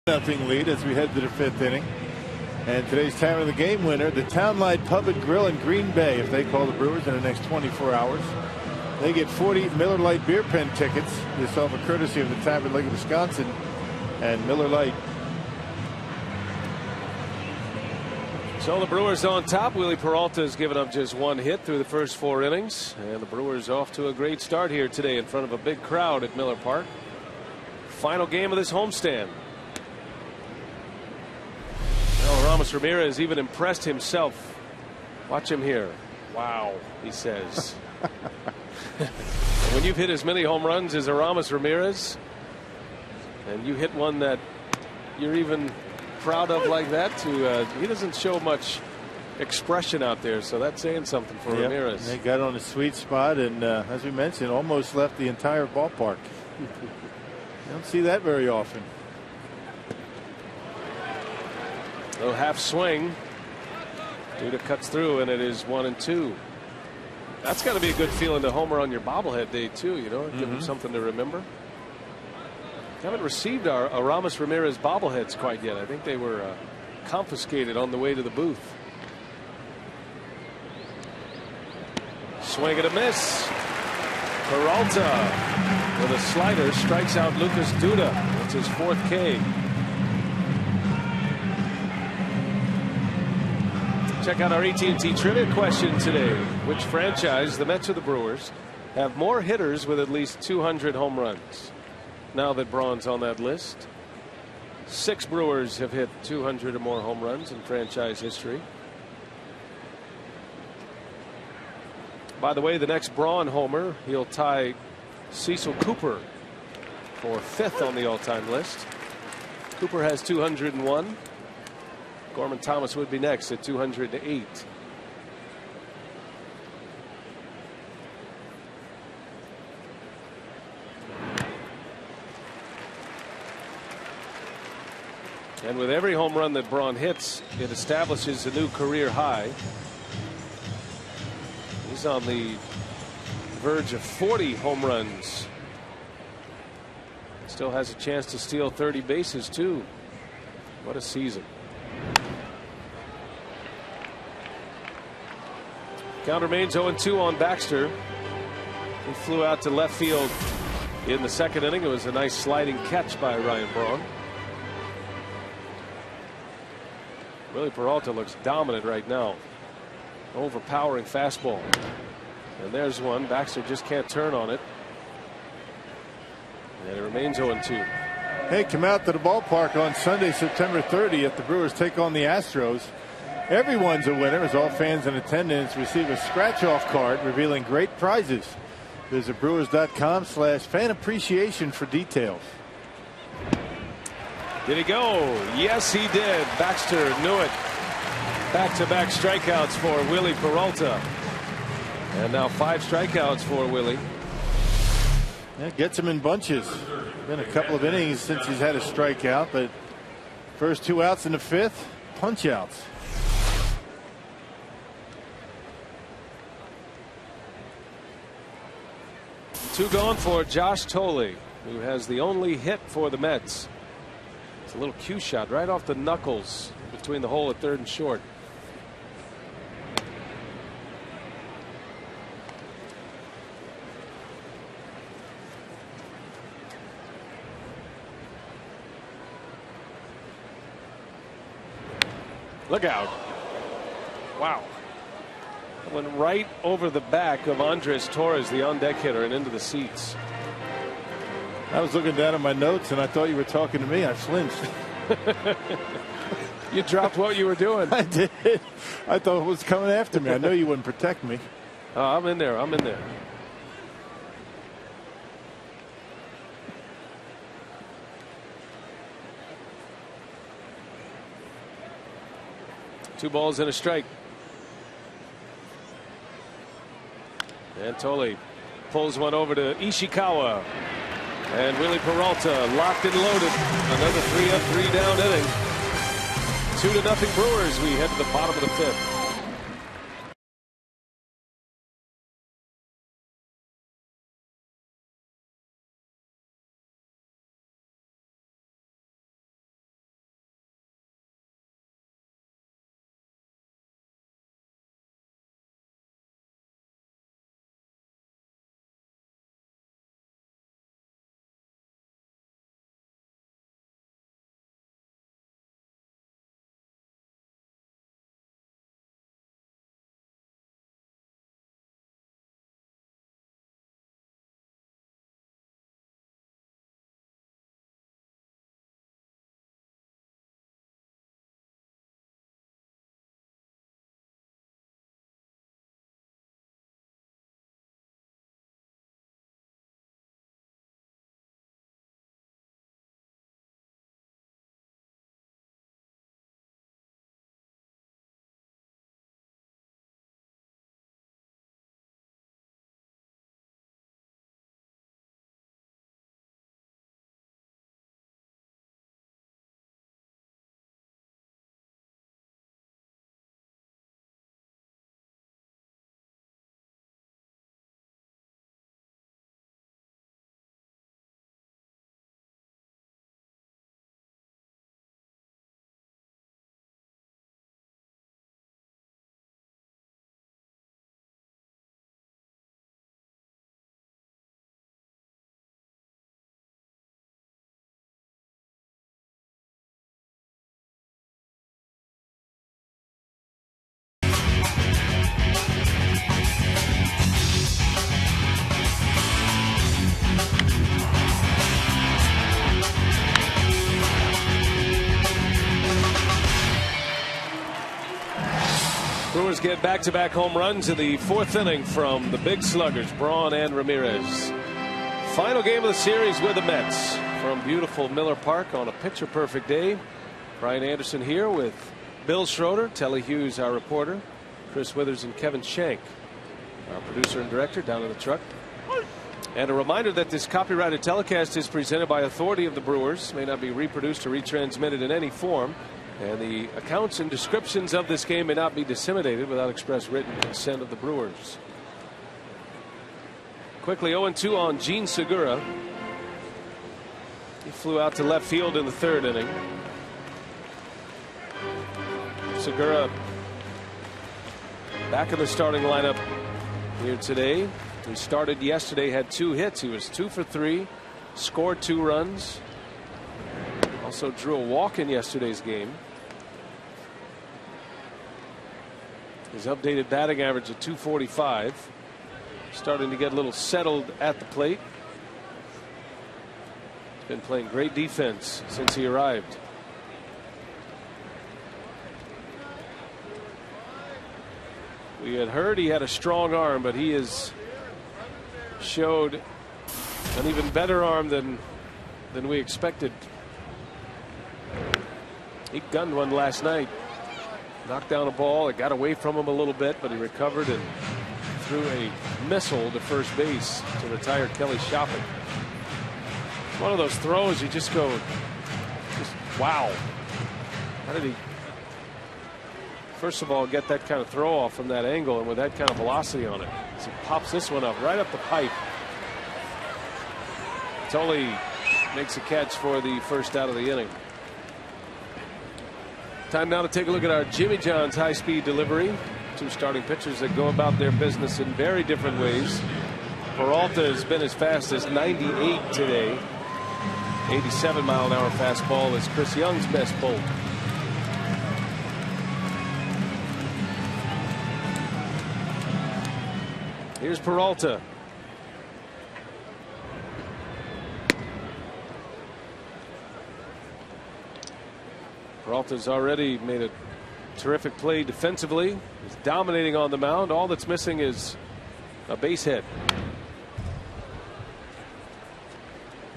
Nothing lead as we head to the 5th inning. And today's time of the game winner, the Town Light Pub and Grill in Green Bay. If they call the Brewers in the next 24 hours, they get 40 Miller Lite beer pen tickets. This offer courtesy of the Tavern League of Wisconsin and Miller Lite. So the Brewers on top. Willie Peralta has given up just one hit through the first 4 innings. And the Brewers off to a great start here today in front of a big crowd at Miller Park. Final game of this homestand. Well, Ramos Ramirez even impressed himself. Watch him here. Wow, he says. When you've hit as many home runs as Ramos Ramirez, and you hit one that you're even proud of like that, he doesn't show much expression out there, so that's saying something for Ramirez. They got on a sweet spot, and as we mentioned, almost left the entire ballpark. You don't see that very often. Little half swing. Duda cuts through, and it is 1-2. That's got to be a good feeling to homer on your bobblehead day too. You know, give him something to remember. Haven't received our Ramos Ramirez bobbleheads quite yet. I think they were confiscated on the way to the booth. Swing and a miss. Peralta with a slider strikes out Lucas Duda. That's his 4th K. Check out our AT&T trivia question today. Which franchise, the Mets or the Brewers, have more hitters with at least 200 home runs? Now that Braun's on that list, 6 Brewers have hit 200 or more home runs in franchise history. By the way, the next Braun homer, he'll tie Cecil Cooper for 5th on the all-time list. Cooper has 201. Gorman Thomas would be next at 208. And with every home run that Braun hits, it establishes a new career high. He's on the verge of 40 home runs. Still has a chance to steal 30 bases too. What a season. Count remains 0-2 on Baxter. He flew out to left field in the 2nd inning. It was a nice sliding catch by Ryan Braun. Willie Peralta looks dominant right now. Overpowering fastball. And there's one. Baxter just can't turn on it. And it remains 0-2. Hey, come out to the ballpark on Sunday, September 30th. The Brewers take on the Astros. Everyone's a winner as all fans in attendance receive a scratch-off card revealing great prizes. Visit Brewers.com/fan appreciation for details. Did he go? Yes, he did. Baxter knew it. Back-to-back strikeouts for Willie Peralta. And now 5 strikeouts for Willie. That gets him in bunches. Been a couple of innings since he's had a strikeout, but first 2 outs in the 5th, punch outs. Two gone for Josh Tolley, who has the only hit for the Mets. It's a little cue shot right off the knuckles between the hole at 3rd and short. Look out. Wow. Went right over the back of Andres Torres, the on-deck hitter, and into the seats. I was looking down at my notes and I thought you were talking to me. I flinched. You dropped what you were doing. I did. I thought it was coming after me. I know you wouldn't protect me. Oh, I'm in there. I'm in there. Two balls and a strike. And Tolley pulls one over to Ishikawa. And Willie Peralta locked and loaded. Another 3-up, 3-down inning. 2-0 Brewers. We head to the bottom of the 5th. Brewers get back-to-back home runs in the 4th inning from the big sluggers, Braun and Ramirez. Final game of the series with the Mets from beautiful Miller Park on a picture-perfect day. Brian Anderson here with Bill Schroeder, Telly Hughes, our reporter, Chris Withers and Kevin Shank, our producer and director, down in the truck. And a reminder that this copyrighted telecast is presented by authority of the Brewers, may not be reproduced or retransmitted in any form. And the accounts and descriptions of this game may not be disseminated without express written consent of the Brewers. Quickly 0-2 on Gene Segura. He flew out to left field in the 3rd inning. Segura back in the starting lineup here today. He started yesterday, had 2 hits. He was 2 for 3, scored 2 runs. Also drew a walk in yesterday's game. His updated batting average of .245. Starting to get a little settled at the plate. He's been playing great defense since he arrived. We had heard he had a strong arm, but he has showed an even better arm than we expected. He gunned one last night, knocked down a ball. It got away from him a little bit, but he recovered and threw a missile to first base to retire Kelly Shopping. One of those throws you just go, wow. How did he first of all get that kind of throw off from that angle and with that kind of velocity on it? So he pops this one up right up the pipe. Tully makes a catch for the first out of the inning. Time now to take a look at our Jimmy John's high-speed delivery. 2 starting pitchers that go about their business in very different ways. Peralta has been as fast as 98 today. 87-mile-an-hour fastball is Chris Young's best bolt. Here's Peralta. Peralta's already made a terrific play defensively. He's dominating on the mound. All that's missing is a base hit.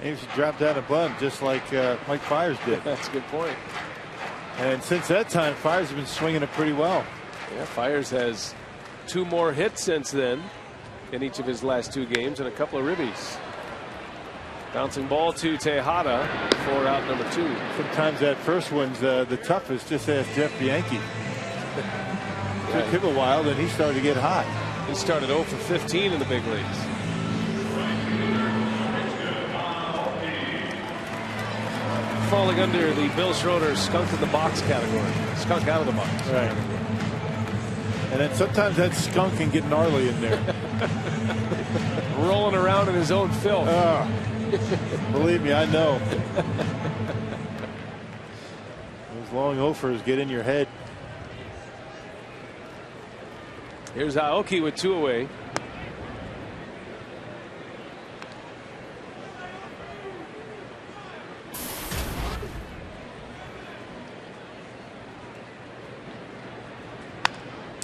Maybe he dropped down a bunt just like Mike Fiers did. That's a good point. And since that time, Fiers has been swinging it pretty well. Yeah, Fiers has 2 more hits since then in each of his last 2 games and a couple of ribbies. Bouncing ball to Tejada for out number 2. Sometimes that first one's the toughest. Just ask Jeff Bianchi. Took him a while, then he started to get hot. He started 0 for 15 in the big leagues. Falling under the Bill Schroeder skunk in the box category. Skunk out of the box. Right. And then sometimes that skunk can get gnarly in there. Rolling around in his own filth. Believe me, I know. Those long offers get in your head. Here's Aoki with 2 away.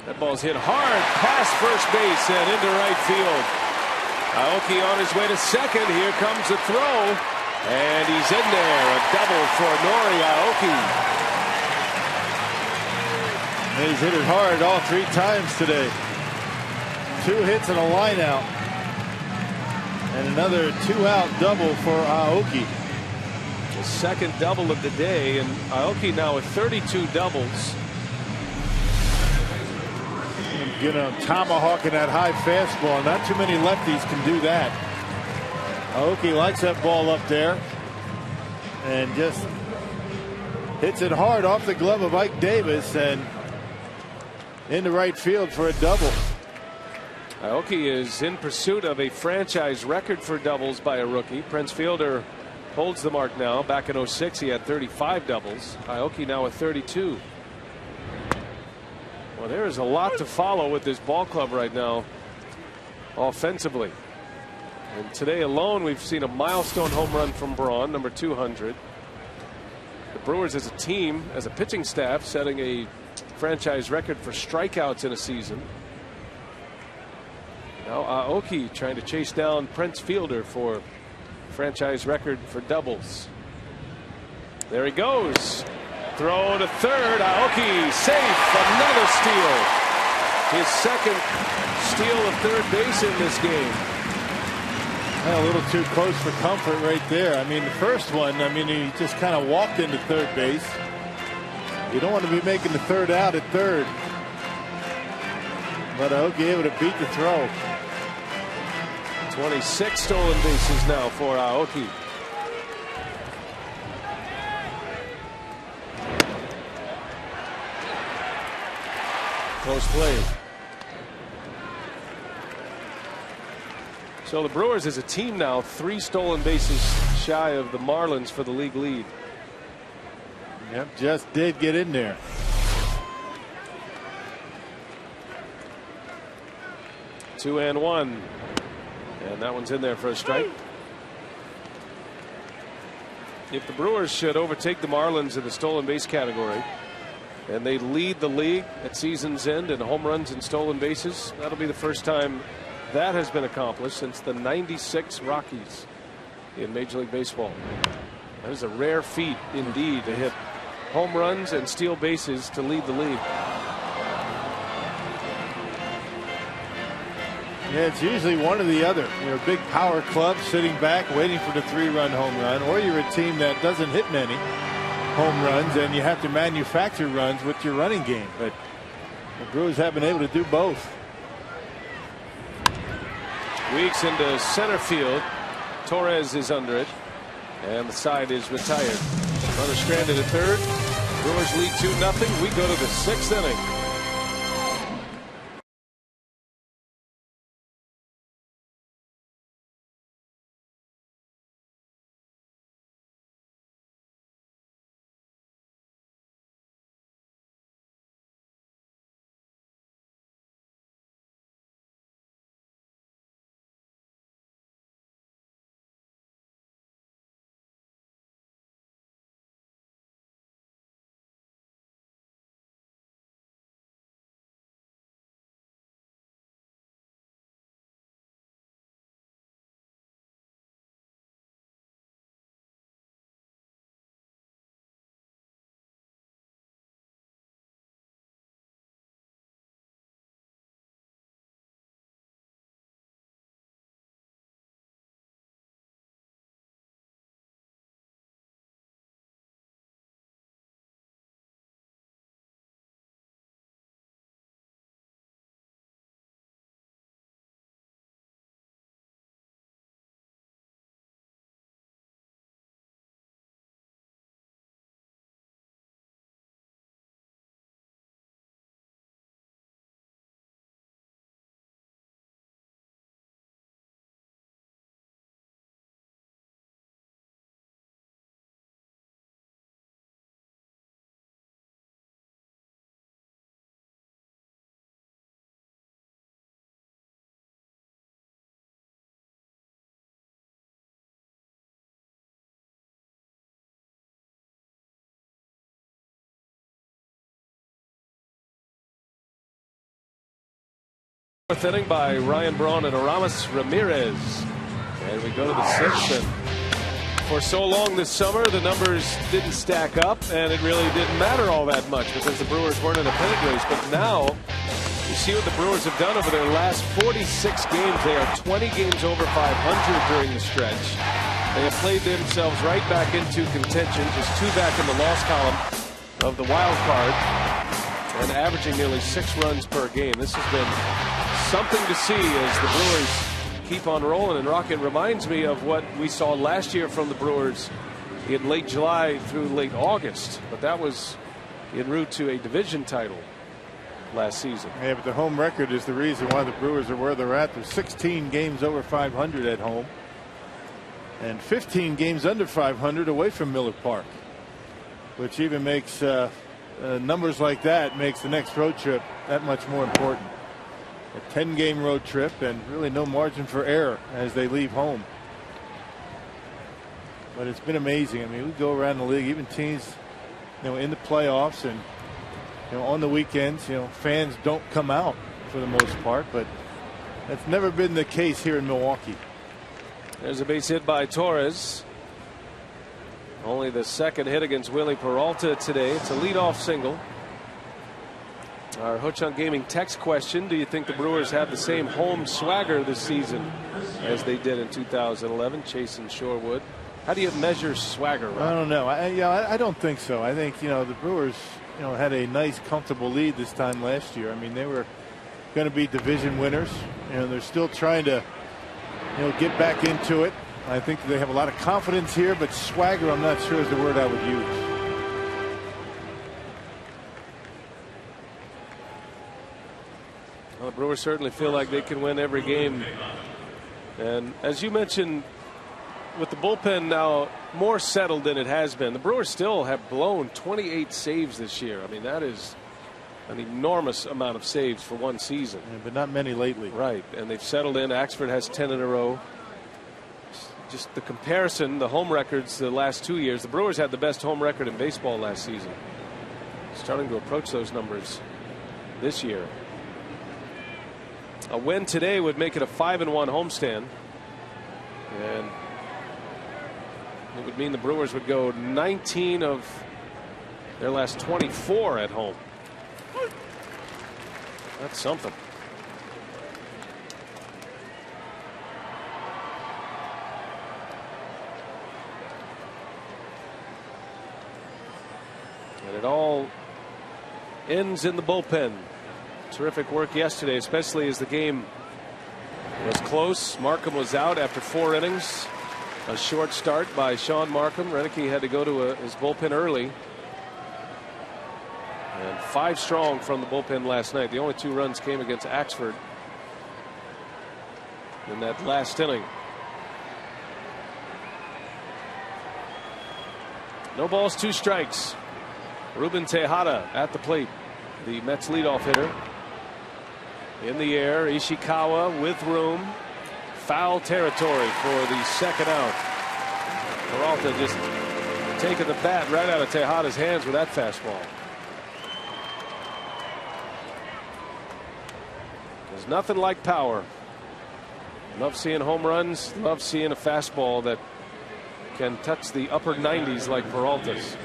That ball's hit hard past first base and into right field. Aoki on his way to second. Here comes the throw. And he's in there. A double for Nori Aoki. And he's hit it hard all 3 times today. 2 hits and a line out. And another 2-out double for Aoki. The second double of the day. And Aoki now with 32 doubles. You know, tomahawking that high fastball. Not too many lefties can do that. Aoki likes that ball up there and just hits it hard off the glove of Ike Davis and into right field for a double. Aoki is in pursuit of a franchise record for doubles by a rookie. Prince Fielder holds the mark now. Back in 06 he had 35 doubles. Aoki now with 32. Well, there is a lot to follow with this ball club right now offensively. And today alone we've seen a milestone home run from Braun, number 200. The Brewers as a team, as a pitching staff, setting a franchise record for strikeouts in a season. Now Aoki trying to chase down Prince Fielder for franchise record for doubles. There he goes. Throw to third. Aoki safe. Another steal. His second steal of third base in this game. A little too close for comfort right there. I mean, the first one, I mean, he just kind of walked into third base. You don't want to be making the third out at third. But Aoki able to beat the throw. 26 stolen bases now for Aoki. Close play. So the Brewers as a team now 3 stolen bases shy of the Marlins for the league lead. Yep, just did get in there. Two and one. And that one's in there for a strike. If the Brewers should overtake the Marlins in the stolen base category and they lead the league at season's end in home runs and stolen bases, that'll be the first time that has been accomplished since the '96 Rockies in Major League Baseball. That is a rare feat indeed to hit home runs and steal bases to lead the league. Yeah, it's usually one or the other. You're a big power club sitting back waiting for the 3-run home run, or you're a team that doesn't hit many home runs and you have to manufacture runs with your running game. But the Brewers have been able to do both. Weeks into center field. Torres is under it, and the side is retired. Runner stranded at third. Brewers lead 2-0. We go to the 6th inning. Fourth inning by Ryan Braun and Aramis Ramirez. And we go to the 6th. And for so long this summer, the numbers didn't stack up, and it really didn't matter all that much because the Brewers weren't in a pennant race. But now, you see what the Brewers have done over their last 46 games. They are 20 games over 500 during the stretch. They have played themselves right back into contention, just 2 back in the loss column of the wild card, and averaging nearly 6 runs per game. This has been something to see as the Brewers keep on rolling. And Rocket reminds me of what we saw last year from the Brewers in late July through late August. But that was en route to a division title last season. Yeah, but the home record is the reason why the Brewers are where they're at. They're 16 games over 500 at home and 15 games under 500 away from Miller Park, which even makes numbers like that makes the next road trip that much more important. A 10-game road trip and really no margin for error as they leave home. But it's been amazing. I mean, we go around the league, even teams, in the playoffs, and On the weekends, fans don't come out for the most part, but that's never been the case here in Milwaukee. There's a base hit by Torres. Only the second hit against Willie Peralta today. It's a leadoff single. Our Ho Chunk Gaming text question: do you think the Brewers have the same home swagger this season as they did in 2011? Chase and Shorewood. How do you measure swagger, Rob? I don't know. I don't think so. I think the Brewers had a nice comfortable lead this time last year. I mean, they were going to be division winners, and they're still trying to get back into it. I think they have a lot of confidence here, but swagger, I'm not sure is the word I would use. Well, the Brewers certainly feel like they can win every game. And as you mentioned, with the bullpen now more settled than it has been, the Brewers still have blown 28 saves this year. I mean, that is an enormous amount of saves for one season. Yeah, but not many lately. Right, and they've settled in. Axford has 10 in a row. Just the comparison, the home records the last 2 years, the Brewers had the best home record in baseball last season. Starting to approach those numbers this year. A win today would make it a 5-1 homestand, and it would mean the Brewers would go 19 of their last 24 at home. That's something. And it all ends in the bullpen. Terrific work yesterday, especially as the game was close. Markham was out after 4 innings. A short start by Sean Markham. Renicky had to go to his bullpen early. And 5 strong from the bullpen last night. The only 2 runs came against Axford in that last inning. No balls, 2 strikes. Ruben Tejada at the plate. The Mets leadoff hitter. In the air, Ishikawa with room. Foul territory for the second out. Peralta just taking the bat right out of Tejada's hands with that fastball. There's nothing like power. Love seeing home runs. Love seeing a fastball that can touch the upper 90s like Peralta's.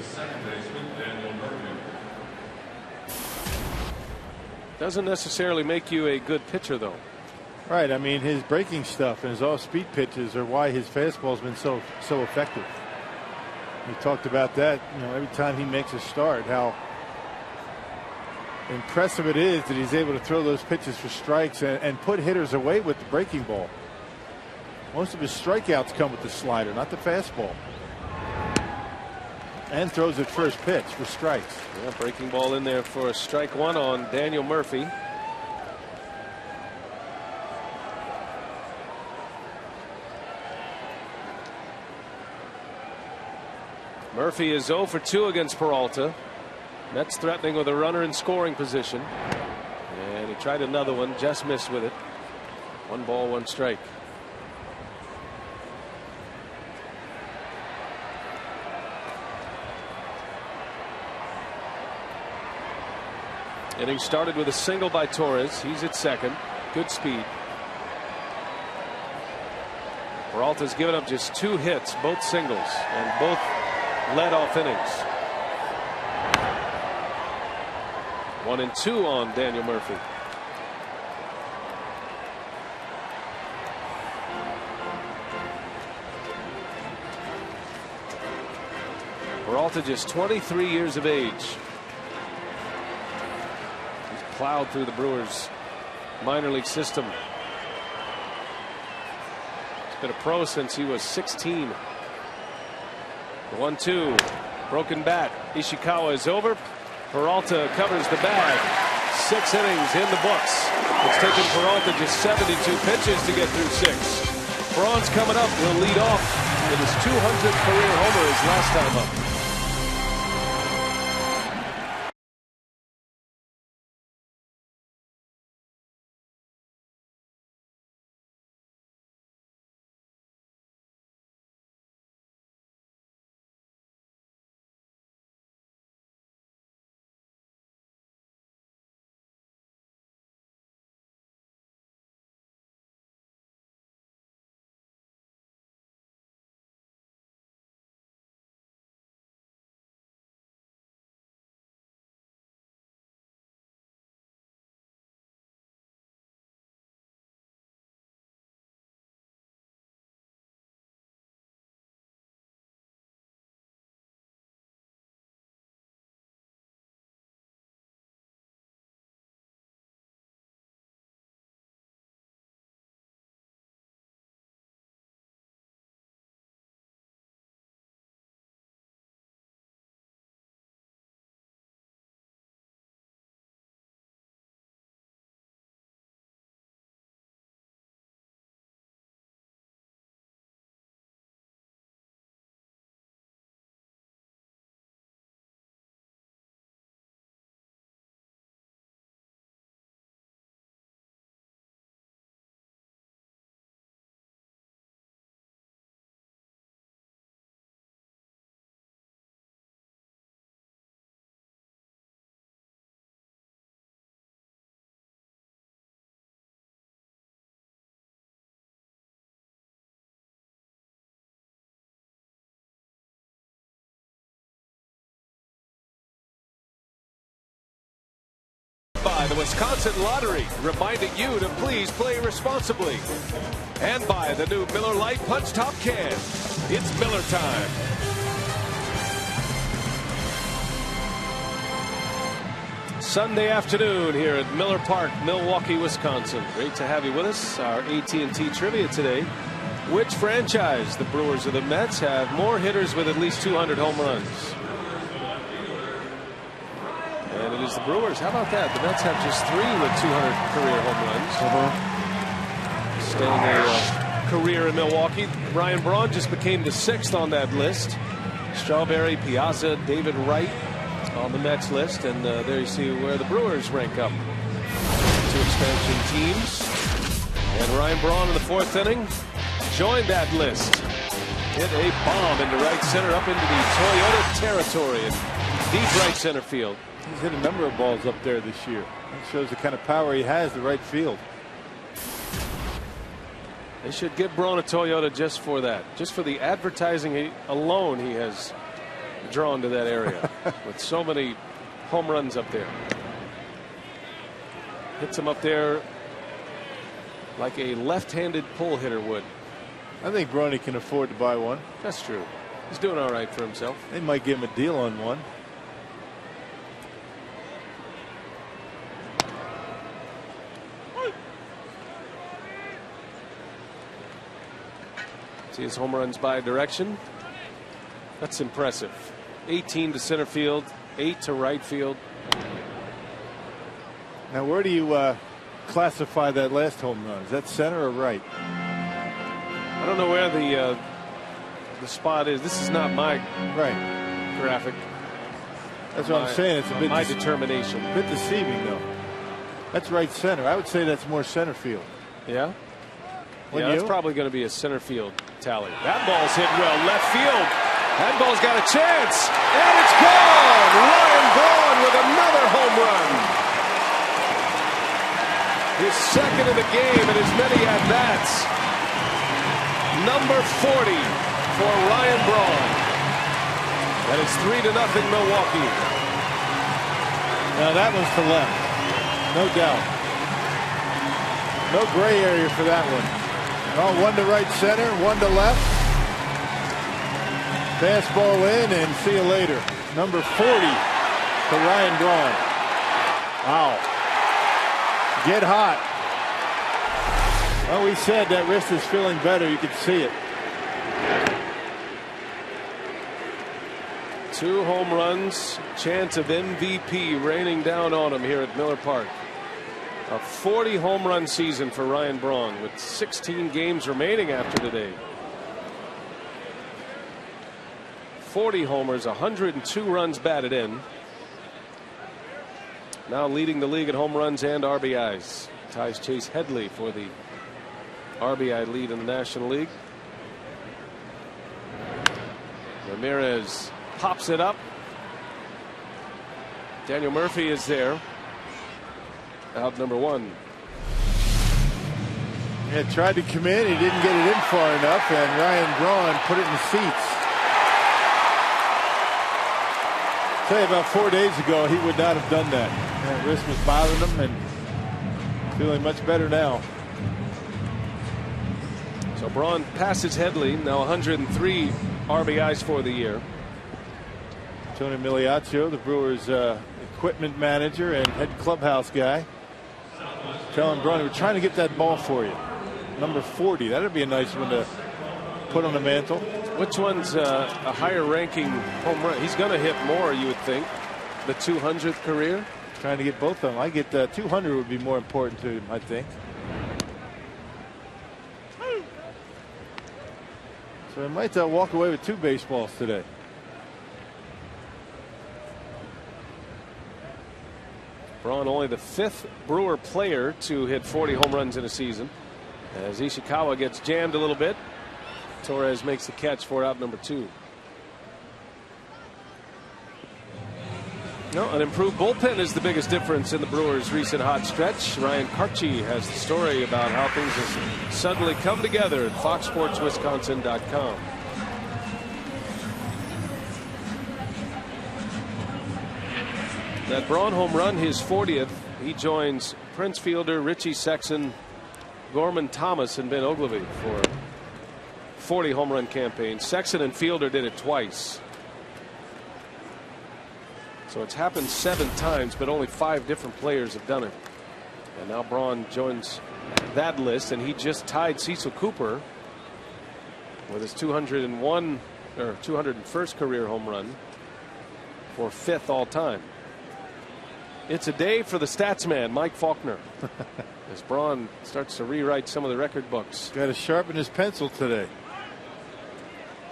Doesn't necessarily make you a good pitcher, though. Right. I mean, his breaking stuff and his off-speed pitches are why his fastball's been so effective. We talked about that, every time he makes a start, how impressive it is that he's able to throw those pitches for strikes and put hitters away with the breaking ball. Most of his strikeouts come with the slider, not the fastball. And throws at first pitch for strikes. Yeah, breaking ball in there for a strike 1 on Daniel Murphy. Murphy is 0 for 2 against Peralta. Mets threatening with a runner in scoring position. And he tried another one, just missed with it. 1 ball, 1 strike. Inning started with a single by Torres. He's at second. Good speed. Peralta's given up just 2 hits, both singles, and both led off innings. 1 and 2 on Daniel Murphy. Peralta just 23 years of age. Plowed through the Brewers minor league system. He's been a pro since he was 16. The 1-2, broken bat. Ishikawa is over. Peralta covers the bag. 6 innings in the books. It's taken Peralta just 72 pitches to get through 6. Braun's coming up. Will lead off with his 200th career homer his last time up. by the Wisconsin Lottery, reminding you to please play responsibly. And by the new Miller Lite Punch Top Can. It's Miller time. Sunday afternoon here at Miller Park, Milwaukee, Wisconsin. Great to have you with us. Our AT&T trivia today. Which franchise, the Brewers or the Mets, have more hitters with at least 200 home runs? And it is the Brewers. How about that? The Mets have just 3 with 200 career home runs. Staying a career in Milwaukee. Ryan Braun just became the 6th on that list. Strawberry, Piazza, David Wright on the Mets list. And there you see where the Brewers rank up. 2 expansion teams. And Ryan Braun in the 4th inning joined that list. Hit a bomb into right center up into the Toyota territory in deep right center field. He's hit a number of balls up there this year. That shows the kind of power he has to right field. They should give Braun a Toyota just for that. Just for the advertising alone he has drawn to that area. With so many home runs up there. Hits him up there like a left-handed pull hitter would. I think Bronny can afford to buy one. That's true. He's doing all right for himself. They might give him a deal on one. See his home runs by direction. That's impressive. 18 to center field, 8 to right field. Now, where do you classify that last home run? Is that center or right? I don't know where the spot is. This is not my graphic. That's what I'm saying. It's a bit my determination. A bit deceiving, though. That's right center. I would say that's more center field. Yeah. Wouldn't That's you? probably going to be a center field tally. That ball's hit well left field. That ball's got a chance, and it's gone. Ryan Braun with another home run. His 2nd of the game and as many at bats. Number 40 for Ryan Braun. That is 3-0 Milwaukee. Now that one's to left, no doubt. No gray area for that one. Oh, 1 to right center, 1 to left. Fastball in and see you later. Number 40 to Ryan Braun. Wow. Get hot. Well, we said that wrist is feeling better. You can see it. 2 home runs, chance of MVP raining down on him here at Miller Park. A 40 home run season for Ryan Braun with 16 games remaining after today. 40 homers, 102 runs batted in. Now leading the league in home runs and RBIs. Ties Chase Headley for the RBI lead in the National League. Ramirez pops it up. Daniel Murphy is there. Out number 1. Yeah, tried to come in. He didn't get it in far enough, and Ryan Braun put it in the seats. Say about 4 days ago, he would not have done that. That wrist was bothering him, and feeling much better now. So Braun passes Headley, now 103 RBIs for the year. Tony Miliaccio, the Brewers' equipment manager and head clubhouse guy, telling Braun, we're trying to get that ball for you. Number 40. That'd be a nice one to put on the mantle. Which one's a higher ranking home run? He's going to hit more, you would think. The 200th career. Trying to get both of them. I get 200 would be more important to him, I think. So he might walk away with 2 baseballs today. Braun only the 5th Brewer player to hit 40 home runs in a season. As Ishikawa gets jammed a little bit, Torres makes the catch for out number 2. No, an improved bullpen is the biggest difference in the Brewers' recent hot stretch. Ryan Karchi has the story about how things have suddenly come together at FoxSportsWisconsin.com. That Braun home run, his 40th. He joins Prince Fielder, Richie Sexson, Gorman Thomas, and Ben Ogilvy for 40 home run campaigns. Sexson and Fielder did it twice. So it's happened 7 times, but only 5 different players have done it. And now Braun joins that list, and he just tied Cecil Cooper with his 201 or 201st career home run for 5th all time. It's a day for the stats man, Mike Faulkner, as Braun starts to rewrite some of the record books. Got to sharpen his pencil today.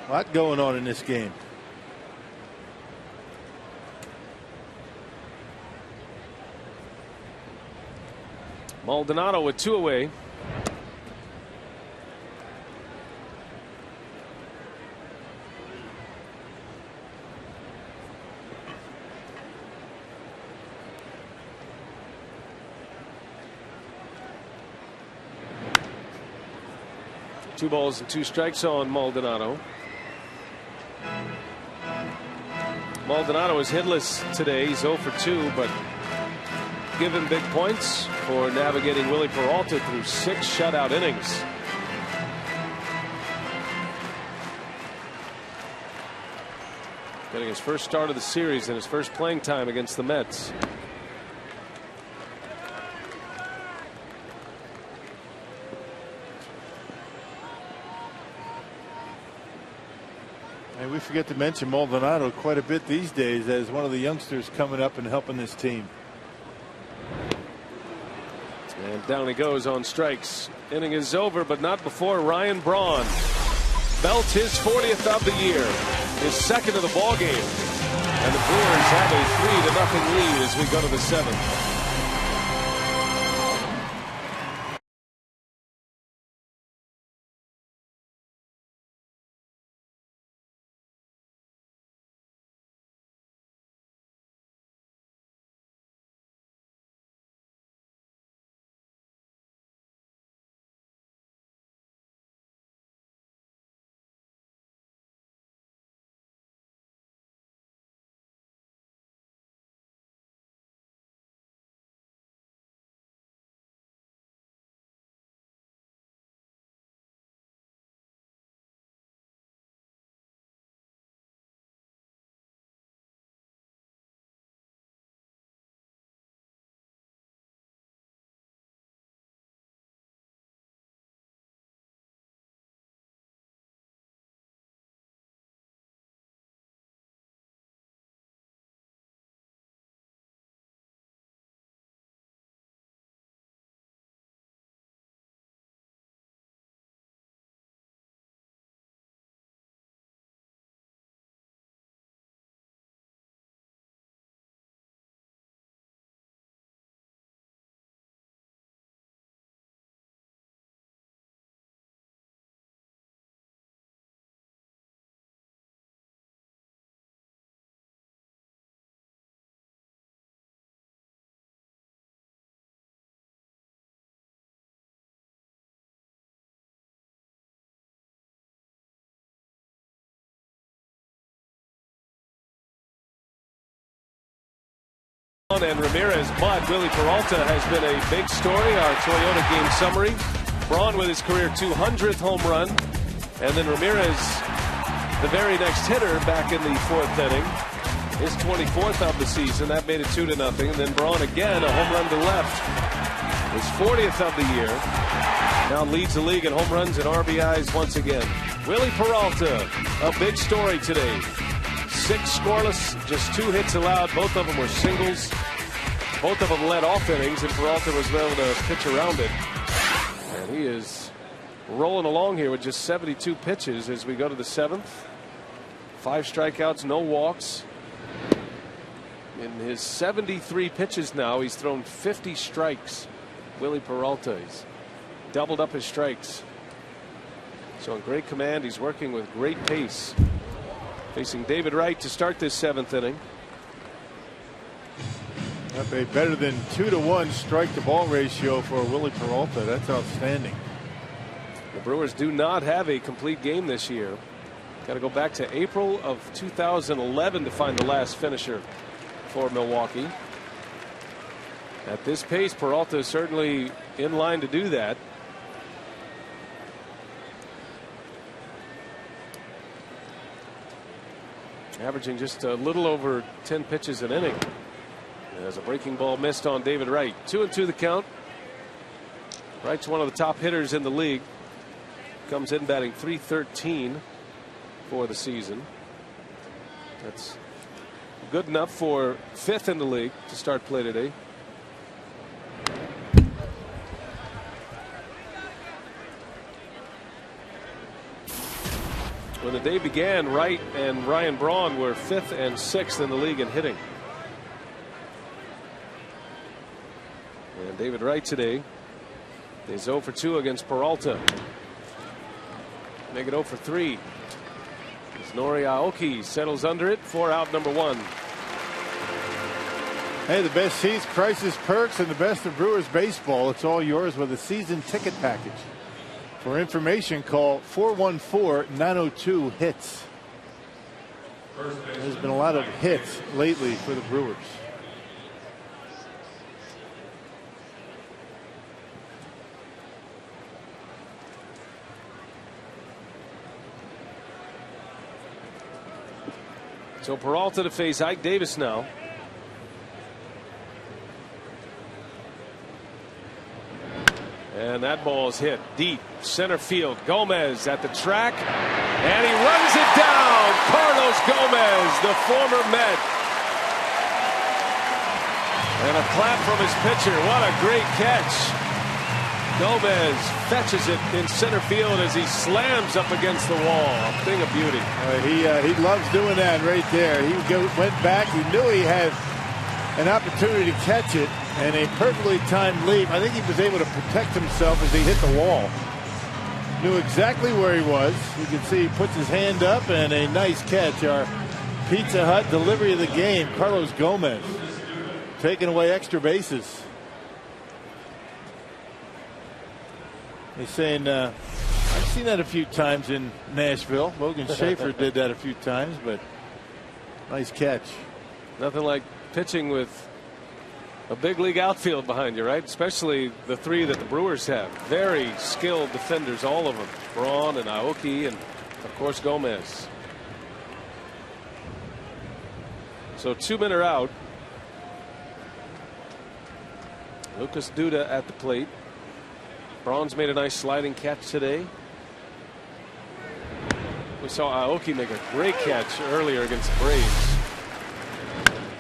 A lot going on in this game. Maldonado with 2 away. Two balls and 2 strikes on Maldonado. Maldonado is hitless today. He's 0 for 2, but given big points for navigating Willie Peralta through 6 shutout innings. Getting his first start of the series and his first playing time against the Mets. And we forget to mention Maldonado quite a bit these days as one of the youngsters coming up and helping this team. And down he goes on strikes. Inning is over, but not before Ryan Braun belts his 40th of the year, his 2nd of the ball game, and the Brewers have a 3-0 lead as we go to the 7th. And Ramirez, but Willie Peralta has been a big story. Our Toyota game summary. Braun with his career 200th home run, and then Ramirez, the very next hitter, back in the 4th inning, his 24th of the season. That made it 2-0, and then Braun again, a home run to left, his 40th of the year. Now leads the league in home runs and RBIs once again. Willie Peralta, a big story today. 6 scoreless, just 2 hits allowed. Both of them were singles. Both of them led off innings, and Peralta was able to pitch around it. And he is rolling along here with just 72 pitches as we go to the 7th. 5 strikeouts, no walks. In his 73 pitches now, he's thrown 50 strikes. Willie Peralta, he's doubled up his strikes. So in great command, he's working with great pace. Facing David Wright to start this 7th inning. A better than 2-to-1 strike to ball ratio for Willie Peralta. That's outstanding. The Brewers do not have a complete game this year. Got to go back to April of 2011 to find the last finisher for Milwaukee. At this pace, Peralta is certainly in line to do that. Averaging just a little over 10 pitches an inning. As a breaking ball missed on David Wright. 2-2 the count. Wright's one of the top hitters in the league. Comes in batting .313 for the season. That's good enough for 5th in the league to start play today. When the day began, Wright and Ryan Braun were 5th and 6th in the league in hitting. And David Wright today is 0 for 2 against Peralta. Make it 0 for 3. As Nori Aoki settles under it for out number 1. Hey, the best seats, prices, perks, and the best of Brewers baseball. It's all yours with a season ticket package. For information, call 414-902-HITS. There's been a lot of hits lately for the Brewers. So Peralta to face Ike Davis now. And that ball is hit deep center field. Gomez at the track, and he runs it down. Carlos Gomez, the former Met. And a clap from his pitcher. What a great catch. Gomez fetches it in center field as he slams up against the wall. A thing of beauty. He loves doing that right there. He went back. He knew he had an opportunity to catch it, and a perfectly timed leap. I think he was able to protect himself as he hit the wall. Knew exactly where he was. You can see he puts his hand up, and a nice catch. Our Pizza Hut delivery of the game, Carlos Gomez, taking away extra bases. He's saying, I've seen that a few times in Nashville. Logan Schaefer did that a few times, but nice catch. Nothing like pitching with a big league outfield behind you, right? Especially the 3 that the Brewers have. Very skilled defenders, all of them. Braun and Aoki and, of course, Gomez. So 2 men are out. Lucas Duda at the plate. Braun's made a nice sliding catch today. We saw Aoki make a great catch earlier against the Braves.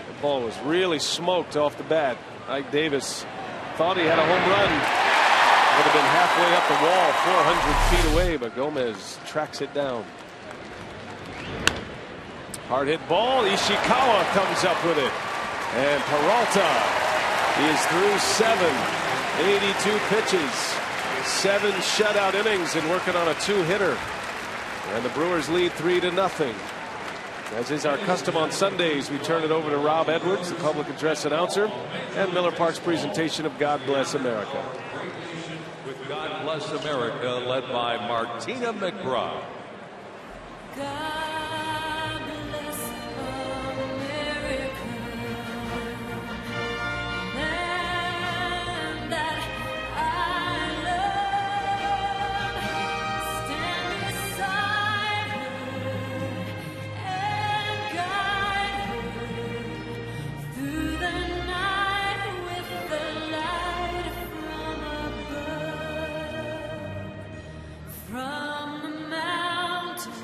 The ball was really smoked off the bat. Ike Davis thought he had a home run. Would have been halfway up the wall, 400 feet away, but Gomez tracks it down. Hard hit ball. Ishikawa comes up with it. And Peralta is through 82 pitches. 7 shutout innings and working on a 2-hitter. And the Brewers lead 3-0. As is our custom on Sundays, we turn it over to Rob Edwards, the public address announcer, and Miller Park's presentation of God Bless America. With God Bless America, led by Martina McGraw. God bless America, land that I love. Stand beside her and guide her through the night with the light from above, from the mountains.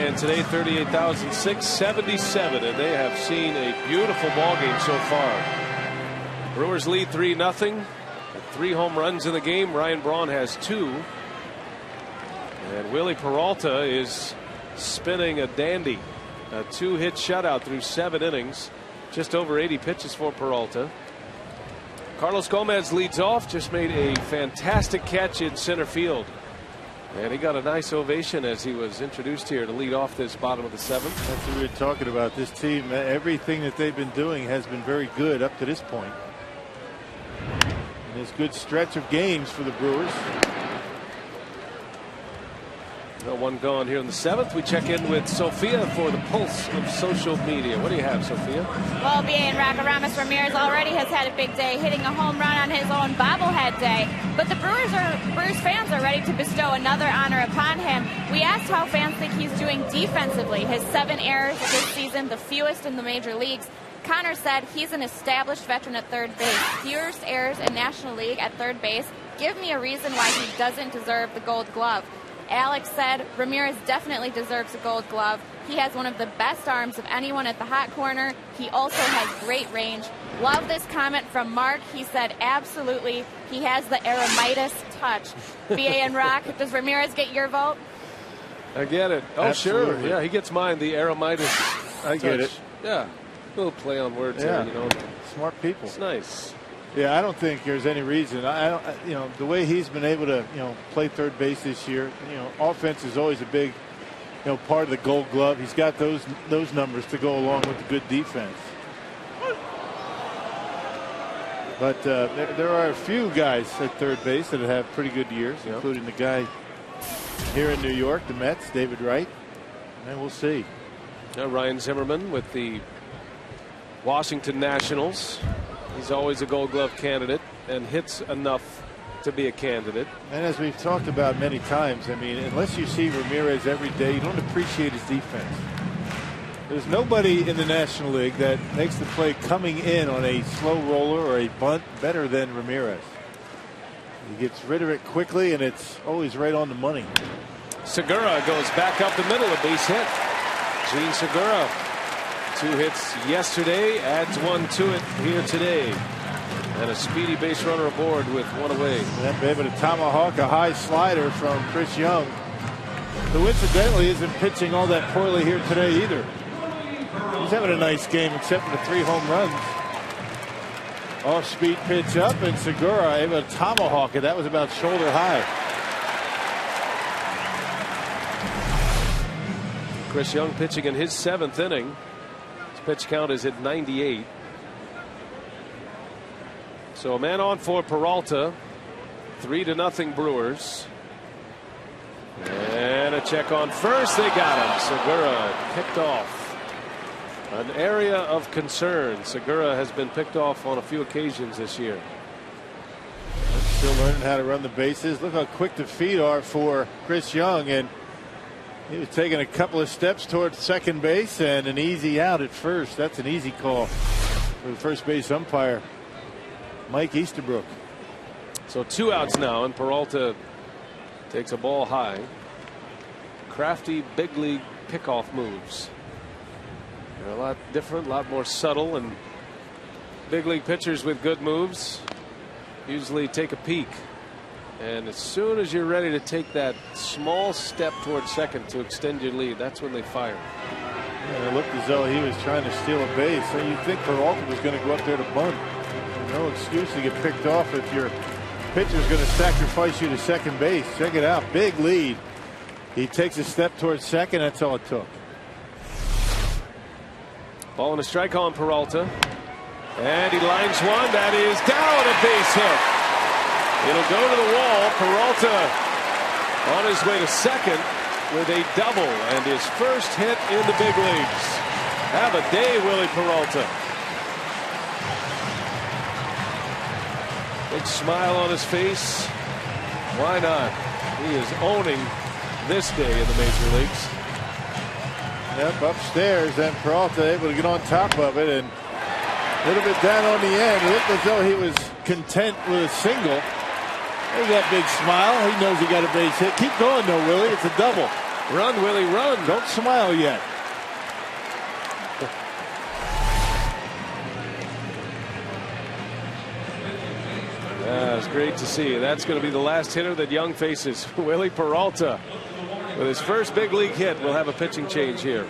fan today, 38,677, and they have seen a beautiful ball game so far. Brewers lead 3-0. 3 home runs in the game. Ryan Braun has 2. And Willie Peralta is spinning a dandy. A 2-hit shutout through 7 innings. Just over 80 pitches for Peralta. Carlos Gomez leads off. Just made a fantastic catch in center field. And he got a nice ovation as he was introduced here to lead off this bottom of the 7th. That's what we were talking about. This team, everything that they've been doing has been very good up to this point. And this good stretch of games for the Brewers. No one gone here in the 7th. We check in with Sophia for the pulse of social media. What do you have, Sophia? Well, BA and Aramis Ramirez already has had a big day, hitting a home run on his own bobblehead day. But the Brewers fans are ready to bestow another honor upon him. We asked how fans think he's doing defensively. His 7 errors this season, the fewest in the major leagues. Connor said he's an established veteran at third base. Fewest errors in National League at third base. Give me a reason why he doesn't deserve the Gold Glove. Alex said Ramirez definitely deserves a Gold Glove. He has one of the best arms of anyone at the hot corner. He also has great range. Love this comment from Mark. He said absolutely he has the Eremitis touch. BA and Rock, does Ramirez get your vote? I get it. Oh, Absolutely. sure. Yeah, he gets mine, the Eremitis I get touch. it. Yeah. A little play on words Yeah. here, you know. Smart people. It's nice. Yeah, I don't think there's any reason. I don't, the way he's been able to, play third base this year. Offense is always a big, part of the Gold Glove. He's got those numbers to go along with the good defense. But there are a few guys at third base that have pretty good years, including the guy here in New York, the Mets, David Wright. And we'll see. Ryan Zimmerman with the Washington Nationals. He's always a Gold Glove candidate and hits enough to be a candidate. And as we've talked about many times, I mean, unless you see Ramirez every day, you don't appreciate his defense. There's nobody in the National League that makes the play coming in on a slow roller or a bunt better than Ramirez. He gets rid of it quickly, and it's always right on the money. Segura goes back up the middle, a base hit. Gene Segura. 2 hits yesterday, adds 1 to it here today. And a speedy base runner aboard with 1 away. And able to tomahawk a high slider from Chris Young, who incidentally isn't pitching all that poorly here today either. He's having a nice game except for the 3 home runs. Off-speed pitch up, and Segura able to tomahawk it. That was about shoulder high. Chris Young pitching in his 7th inning. Pitch count is at 98. So a man on for Peralta. 3-0 Brewers. And a check on first. They got him. Segura picked off. An area of concern. Segura has been picked off on a few occasions this year. Still learning how to run the bases. Look how quick the feet are for Chris Young, and he was taking a couple of steps towards second base and an easy out at first. That's an easy call for the first base umpire, Mike Easterbrook. So 2 outs now, and Peralta takes a ball high. Crafty big league pickoff moves. They're a lot different, a lot more subtle, and big league pitchers with good moves usually take a peek. And as soon as you're ready to take that small step towards second to extend your lead, that's when they fire. And it looked as though he was trying to steal a base. So you'd think Peralta was going to go up there to bunt. No excuse to get picked off if your pitcher's going to sacrifice you to second base. Check it out. Big lead. He takes a step towards second. That's all it took. Ball and a strike on Peralta. And he lines one. That is down, a base hit. It'll go to the wall. Peralta on his way to second with a double and his first hit in the big leagues. Have a day, Willie Peralta. Big smile on his face. Why not? He is owning this day in the major leagues. Yep, upstairs, and Peralta able to get on top of it, and a little bit down on the end. It looked as though he was content with a single. There's that big smile. He knows he got a base hit. Keep going though, Willie. It's a double. Run, Willie, run. Don't smile yet. It's great to see. That's going to be the last hitter that Young faces. Willie Peralta with his first big league hit. We'll have a pitching change here.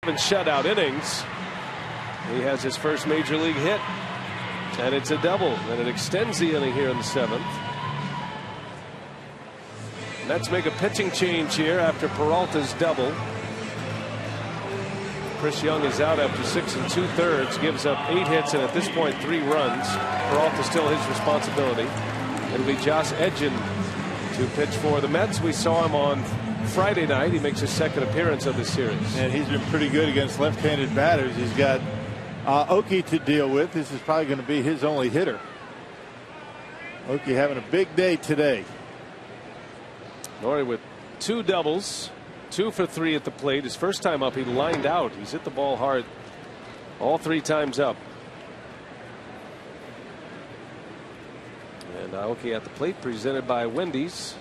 Shutout innings. He has his first major league hit, and it's a double, and it extends the inning here in the 7th. Let's make a pitching change here after Peralta's double. Chris Young is out after 6 2/3, gives up 8 hits, and at this point 3 runs. Peralta still his responsibility. It'll be Josh Edgin to pitch for the Mets. We saw him on Friday night. He makes his second appearance of the series. And he's been pretty good against left-handed batters. He's got Aoki to deal with. This is probably going to be his only hitter. Aoki having a big day today. Norrie with 2 doubles, 2 for 3 at the plate. His first time up, he lined out. He's hit the ball hard all 3 times up. And Aoki at the plate, presented by Wendy's.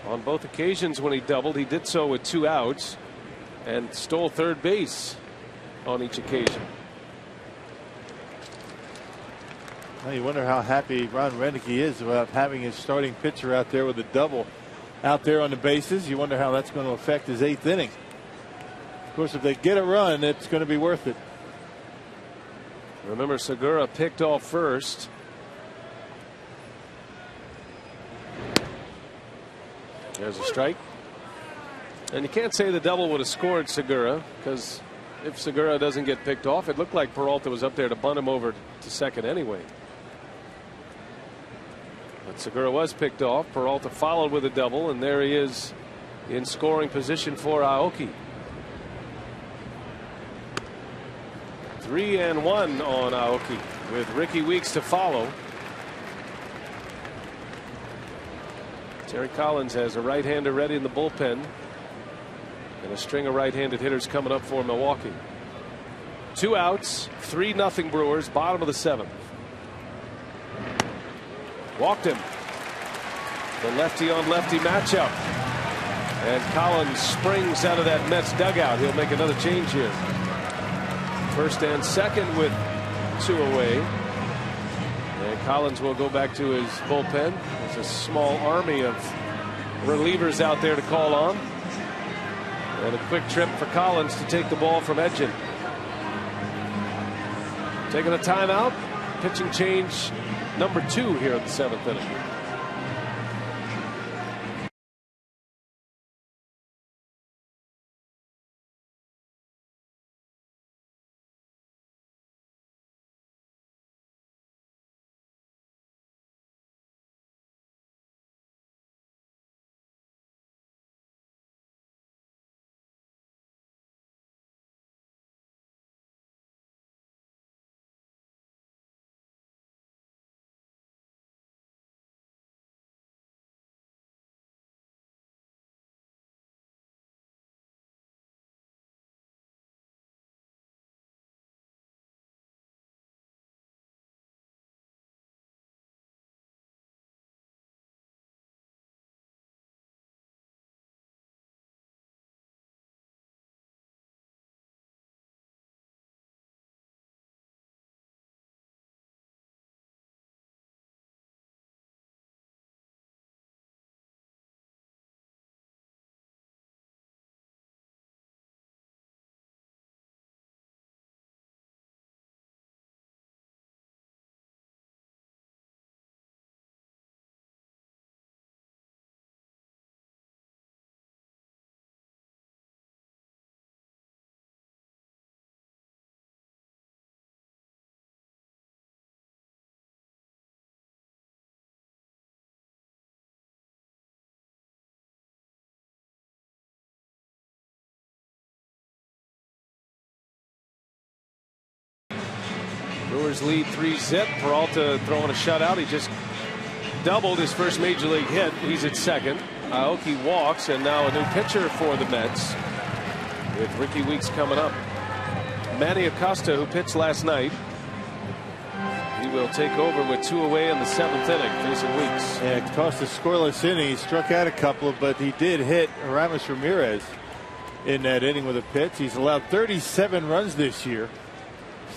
On both occasions when he doubled, he did so with 2 outs and stole third base on each occasion. Well, you wonder how happy Ron Renick is about having his starting pitcher out there with a double out there on the bases. You wonder how that's going to affect his 8th inning. Of course, if they get a run, it's going to be worth it. Remember, Segura picked off first. There's a strike. And you can't say the double would have scored Segura, because if Segura doesn't get picked off, it looked like Peralta was up there to bunt him over to second anyway. But Segura was picked off. Peralta followed with a double, and there he is in scoring position for Aoki. 3-1 on Aoki with Ricky Weeks to follow. Terry Collins has a right-hander ready in the bullpen, and a string of right-handed hitters coming up for Milwaukee. 2 outs, 3-0 Brewers, bottom of the 7th. Walked him. The lefty-on-lefty matchup. And Collins springs out of that Mets dugout. He'll make another change here. First and second with 2 away. And Collins will go back to his bullpen. There's a small army of relievers out there to call on. And a quick trip for Collins to take the ball from Edgin. Taking a timeout. Pitching change number 2 here in the 7th inning. Brewers lead 3-zip. Peralta throwing a shutout. He just doubled his first major league hit. He's at second. Aoki walks, and now a new pitcher for the Mets with Ricky Weeks coming up. Manny Acosta, who pitched last night, he will take over with 2 away in the 7th inning, facing Weeks. Yeah, Acosta scoreless inning. He struck out a couple, but he did hit Aramis Ramirez in that inning with a pitch. He's allowed 37 runs this year,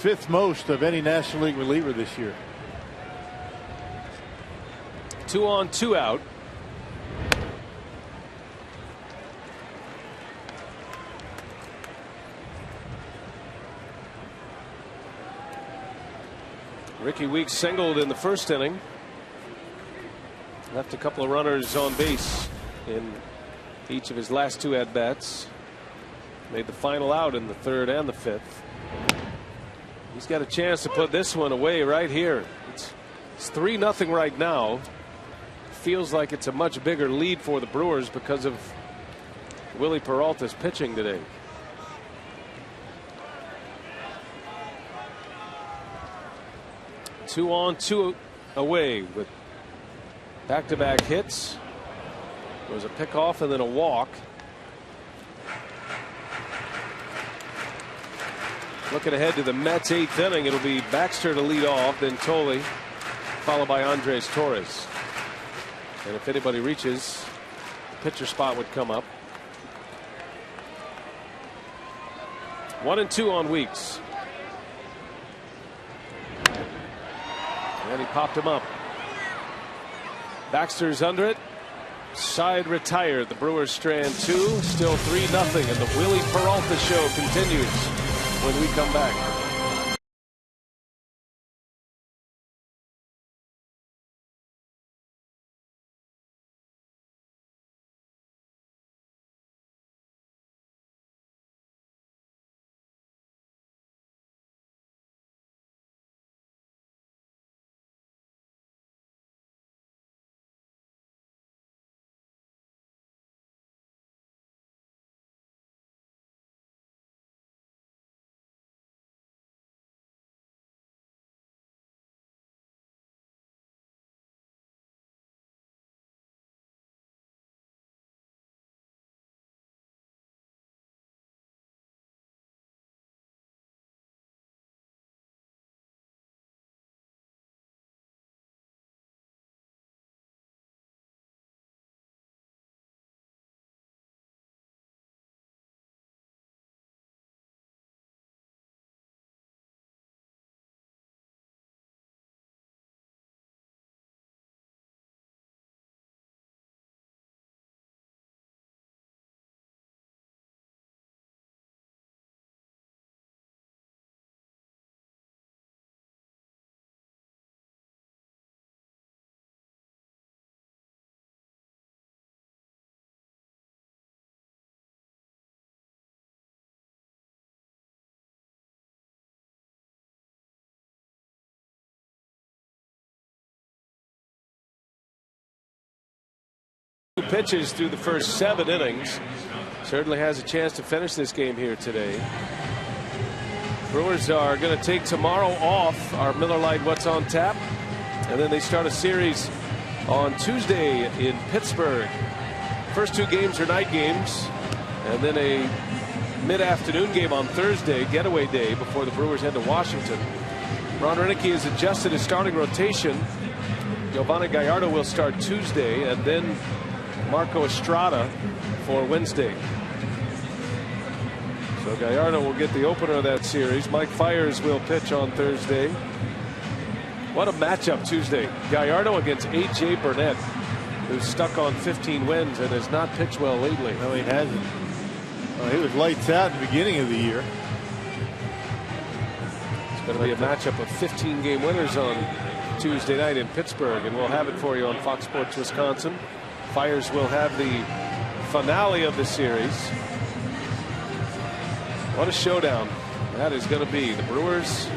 5th most of any National League reliever this year. 2 on, 2 out. Ricky Weeks singled in the first inning. Left a couple of runners on base in each of his last 2 at-bats. Made the final out in the 3rd and the 5th. He's got a chance to put this one away right here. It's 3-0 right now. Feels like it's a much bigger lead for the Brewers because of Willie Peralta's pitching today. Two on, 2 away with back-to-back hits. There was a pickoff and then a walk. Looking ahead to the Mets' 8th inning, it'll be Baxter to lead off, then Tolley, followed by Andres Torres. And if anybody reaches, the pitcher spot would come up. 1-2 on Weeks. And he popped him up. Baxter's under it. Side retired. The Brewers strand 2. Still 3-0. And the Willie Peralta show continues when we come back. Pitches through the first 7 innings. Certainly has a chance to finish this game here today. Brewers are going to take tomorrow off. Our Miller Lite What's on Tap, and then they start a series on Tuesday in Pittsburgh. First 2 games are night games, and then a mid-afternoon game on Thursday, getaway day, before the Brewers head to Washington. Ron Renicky has adjusted his starting rotation. Giovanni Gallardo will start Tuesday, and then Marco Estrada for Wednesday. So Gallardo will get the opener of that series. Mike Fiers will pitch on Thursday. What a matchup Tuesday. Gallardo against A.J. Burnett, who's stuck on 15 wins and has not pitched well lately. No, he hasn't. He was lights out at the beginning of the year. It's going to be a matchup of 15-game winners on Tuesday night in Pittsburgh, and we'll have it for you on Fox Sports Wisconsin. Fiers will have the finale of the series. What a showdown that is going to be. The Brewers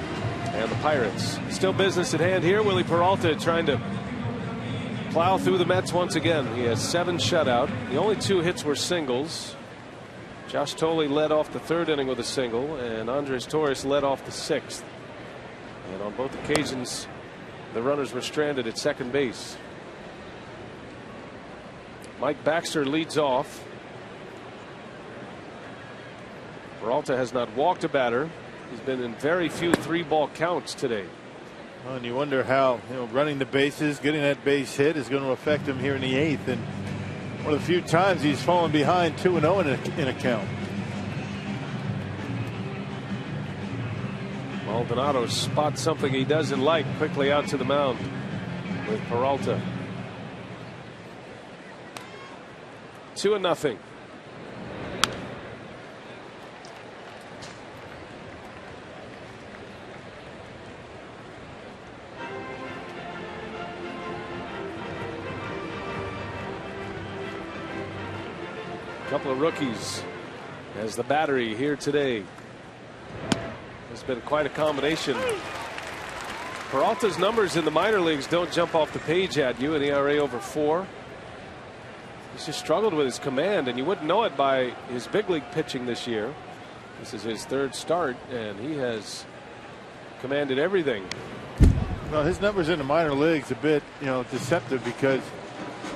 and the Pirates. Still business at hand here. Willie Peralta trying to plow through the Mets once again. He has 7 shutout. The only 2 hits were singles. Josh Tolley led off the 3rd inning with a single, and Andres Torres led off the 6th. And on both occasions, the runners were stranded at second base. Mike Baxter leads off. Peralta has not walked a batter. He's been in very few 3-ball counts today. Well, and you wonder how running the bases, getting that base hit is going to affect him here in the 8th. And one of the few times he's fallen behind 2-0 in a count. Maldonado spots something he doesn't like quickly out to the mound with Peralta. 2-0. Couple of rookies as the battery here today. It's been quite a combination. Peralta's numbers in the minor leagues don't jump off the page at you. An ERA over 4. He's just struggled with his command, and you wouldn't know it by his big league pitching this year. This is his 3rd start, and he has commanded everything. Well, his numbers in the minor leagues a bit, deceptive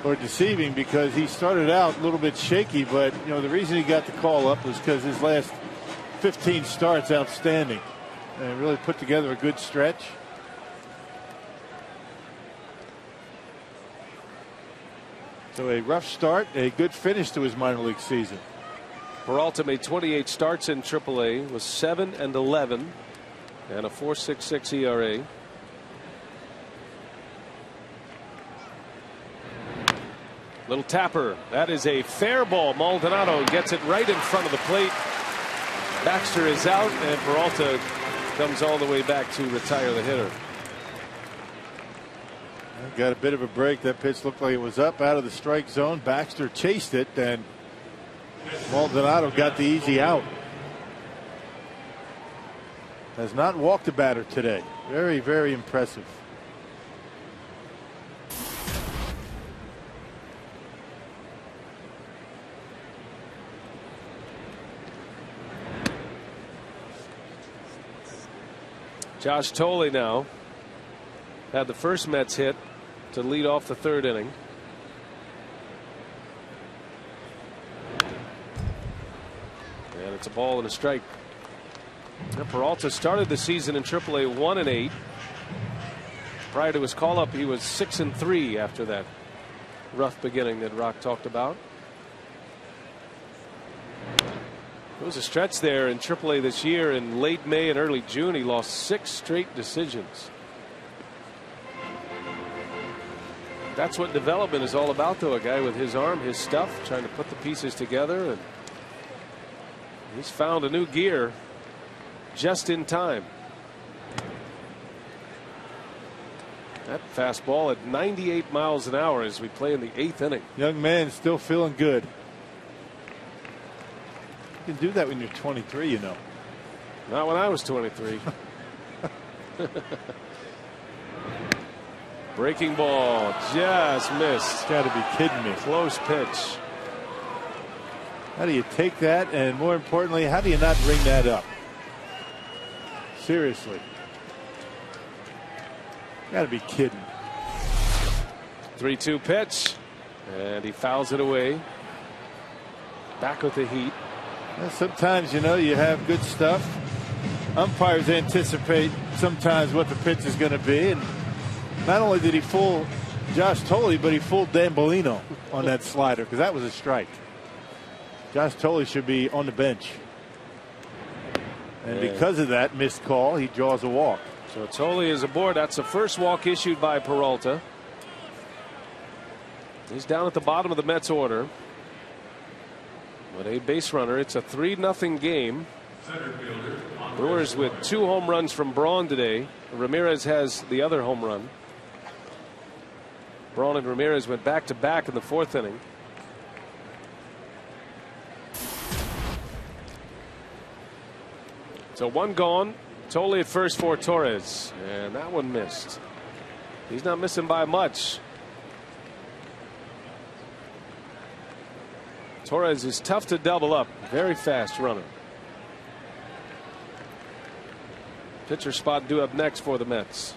or deceiving because he started out a little bit shaky, but the reason he got the call up was because his last 15 starts outstanding and really put together a good stretch. So a rough start, a good finish to his minor league season. Peralta made 28 starts in AAA, was 7-11 and a 4.66 ERA. Little tapper. That is a fair ball. Maldonado gets it right in front of the plate. Baxter is out, and Peralta comes all the way back to retire the hitter. Got a bit of a break. That pitch looked like it was up out of the strike zone. Baxter chased it, and Maldonado got the easy out. Has not walked a batter today. Very, very impressive. Josh Tolley now had the first Mets hit to lead off the 3rd inning. And it's a ball and a strike. And Peralta started the season in AAA 1-8. Prior to his call up, he was 6-3 after that rough beginning that Rock talked about. There was a stretch there in AAA this year. In late May and early June, he lost 6 straight decisions. That's what development is all about, though. A guy with his arm, his stuff, trying to put the pieces together, and he's found a new gear just in time. That fastball at 98 miles an hour as we play in the 8th inning. Young man still feeling good. You can do that when you're 23, Not when I was 23. Breaking ball, just missed. Got to be kidding me. Close pitch. How do you take that, and more importantly, how do you not ring that up? Seriously. Got to be kidding. 3-2 pitch, and he fouls it away. Back with the heat. Well, sometimes, you have good stuff. Umpires anticipate sometimes what the pitch is going to be, and not only did he fool Josh Tolley, but he fooled Dan Bellino on that slider, because that was a strike. Josh Tolley should be on the bench. And because of that missed call, he draws a walk. So Tolley is aboard. That's the first walk issued by Peralta. He's down at the bottom of the Mets order. But a base runner. It's a 3-0 game. Brewers with 2 home runs from Braun today. Ramirez has the other home run. Braun and Ramirez went back to back in the 4th inning. So 1 gone. Tolley at first for Torres, and that one missed. He's not missing by much. Torres is tough to double up. Very fast runner. Pitcher spot due up next for the Mets.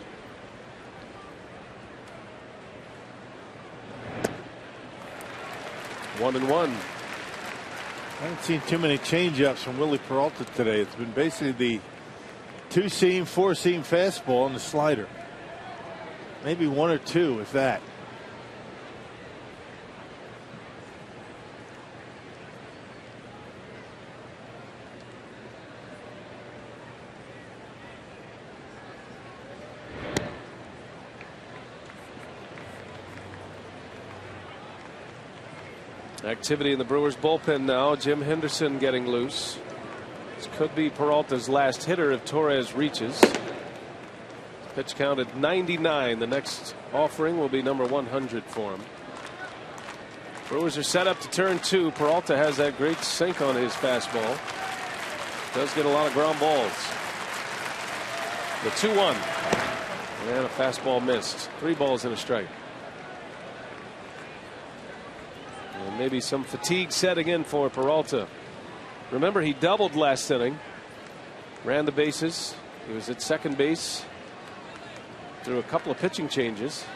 One and one. I haven't seen too many changeups from Willie Peralta today. It's been basically the 2-seam, 4-seam fastball and the slider. Maybe one or two, if that. Activity in the Brewers bullpen now. Jim Henderson getting loose. This could be Peralta's last hitter if Torres reaches. Pitch count at 99. The next offering will be number 100 for him. Brewers are set up to turn 2. Peralta has that great sink on his fastball. Does get a lot of ground balls. The 2-1. And a fastball missed. 3 balls and a strike. And maybe some fatigue setting in for Peralta. Remember, he doubled last inning. Ran the bases. He was at second base through a couple of pitching changes.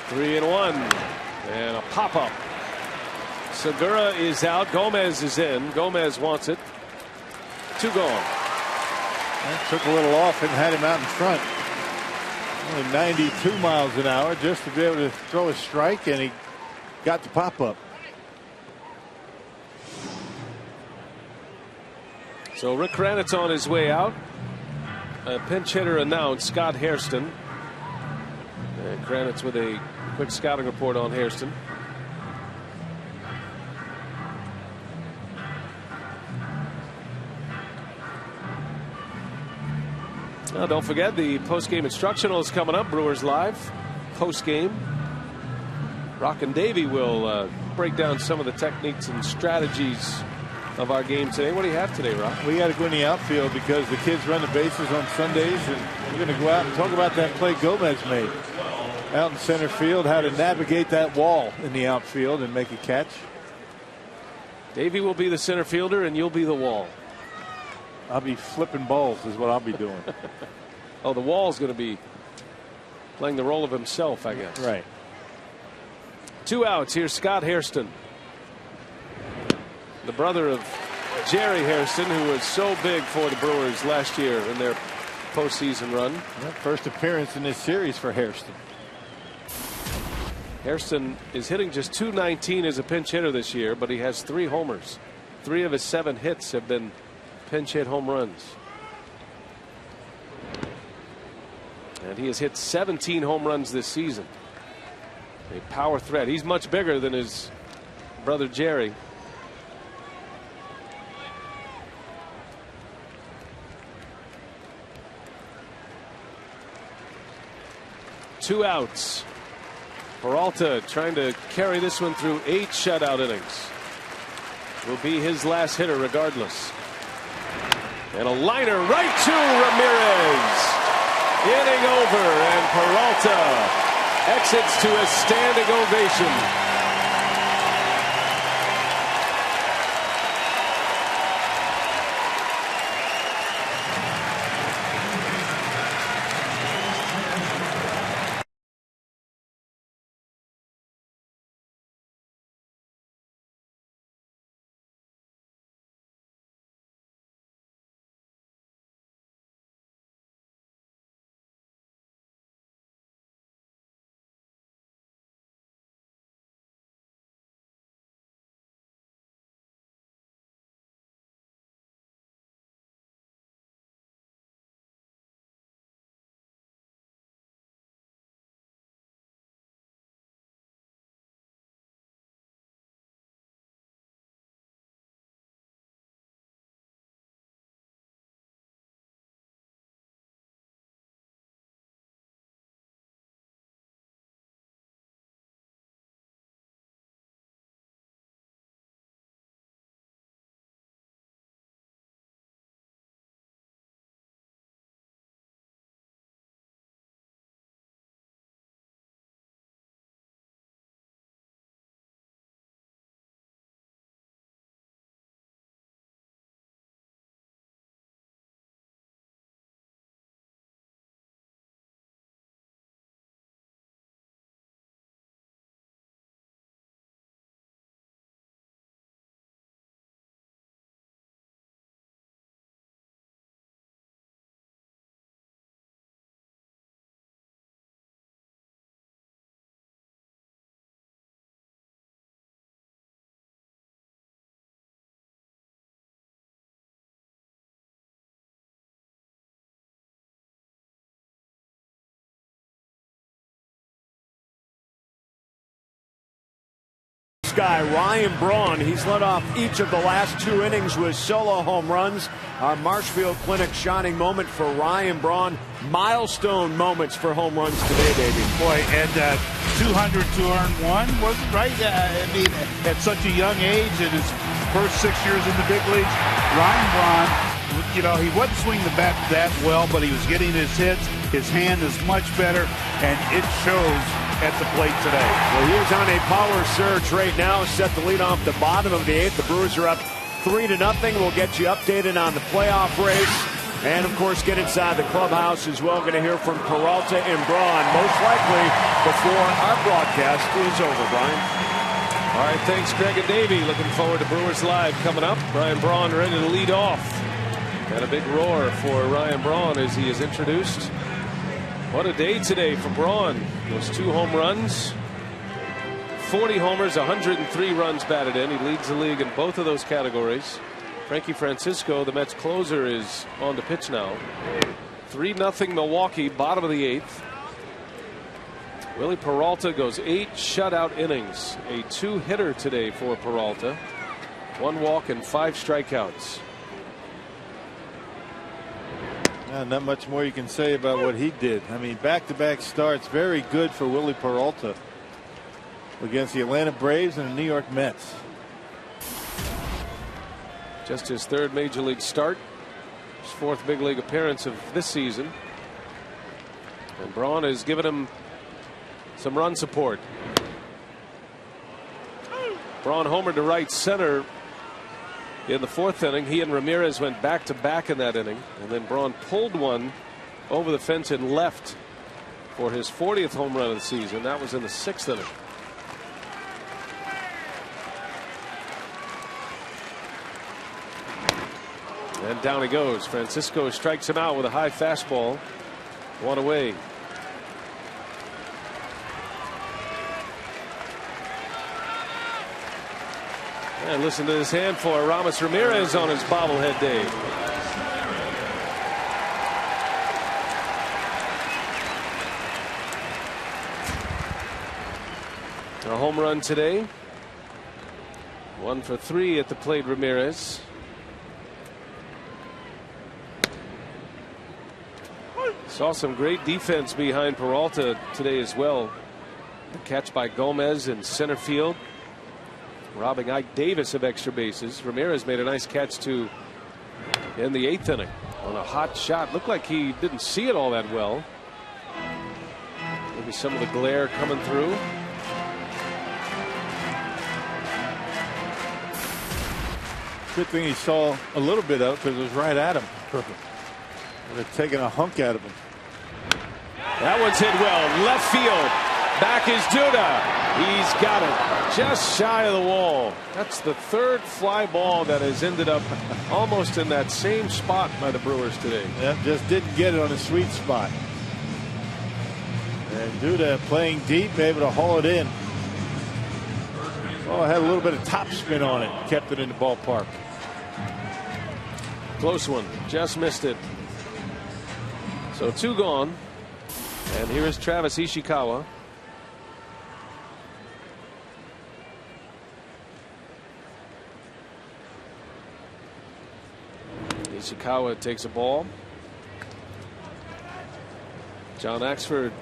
Three and one. And a pop-up. Segura is out. Gomez is in. Gomez wants it. 2 gone. That took a little off and had him out in front. Only 92 miles an hour just to be able to throw a strike, and he got the pop-up. So Rick Kranitz on his way out. A pinch hitter announced, Scott Hairston. And Kranitz with a quick scouting report on Hairston. Now, don't forget the post-game instructional is coming up. Brewers Live post-game. Rock and Davey will break down some of the techniques and strategies of our game today. What do you have today, Rock? We got to go in the outfield because the kids run the bases on Sundays, and we're going to go out and talk about that play Gomez made out in center field, how to navigate that wall in the outfield and make a catch. Davey will be the center fielder, and you'll be the wall. I'll be flipping balls is what I'll be doing. Oh, the wall's going to be playing the role of himself, I guess. Right. 2 outs. Here's Scott Hairston, the brother of Jerry Hairston, who was so big for the Brewers last year in their postseason run. Yeah, first appearance in this series for Hairston. Hairston is hitting just .219 as a pinch hitter this year, but he has 3 homers. 3 of his 7 hits have been pinch hit home runs. And he has hit 17 home runs this season. A power threat. He's much bigger than his brother Jerry. Two outs. Peralta trying to carry this one through 8 shutout innings. Will be his last hitter regardless. And a liner right to Ramirez. Inning over, and Peralta exits to a standing ovation. guy, Ryan Braun. He's led off each of the last 2 innings with solo home runs. Our Marshfield Clinic shining moment for Ryan Braun. Milestone moments for home runs today, baby. Boy, and 200 to earn one, wasn't right? I mean, at such a young age, in his first 6 years in the big leagues, Ryan Braun, you know, he wasn't swinging the bat that well, but he was getting his hits. His hand is much better, and it shows at the plate today. Well, he is on a power surge right now, set the lead off the bottom of the 8th. The Brewers are up 3-0. We'll get you updated on the playoff race. And, of course, get inside the clubhouse as well. Going to hear from Peralta and Braun, most likely before our broadcast is over, Brian. All right, thanks, Greg and Davey. Looking forward to Brewers Live coming up. Ryan Braun ready to lead off. And a big roar for Ryan Braun as he is introduced. What a day today for Braun. Those 2 home runs, 40 homers, 103 runs batted in. He leads the league in both of those categories. Frankie Francisco, the Mets closer, is on the pitch now. 3-0 Milwaukee, bottom of the 8th. Willie Peralta goes 8 shutout innings. A 2-hitter today for Peralta. 1 walk and 5 strikeouts. Not much more you can say about what he did. I mean, back-to-back starts, very good for Willie Peralta against the Atlanta Braves and the New York Mets. Just his 3rd major league start, his 4th big league appearance of this season. And Braun has given him some run support. Braun homered to right center in the 4th inning. He and Ramirez went back to back in that inning, and then Braun pulled one over the fence and left for his 40th home run of the season. That was in the 6th inning. And down he goes. Francisco strikes him out with a high fastball. 1 away. And listen to this hand for Ramos Ramirez on his bobblehead day. A home run today. 1 for 3 at the plate, Ramirez. Saw some great defense behind Peralta today as well. A catch by Gomez in center field, robbing Ike Davis of extra bases. Ramirez made a nice catch too in the 8th inning on a hot shot. Looked like he didn't see it all that well. Maybe some of the glare coming through. Good thing he saw a little bit of, because it was right at him. Would have taken a hunk out of him. That one's hit well. Left field. Back is Duda. He's got it just shy of the wall. That's the 3rd fly ball that has ended up almost in that same spot by the Brewers today. Yeah, just didn't get it on a sweet spot. And Duda playing deep, able to haul it in. Oh, had a little bit of topspin on it. Kept it in the ballpark. Close one. Just missed it. So 2 gone. And here is Travis Ishikawa. Ishikawa takes a ball. John Axford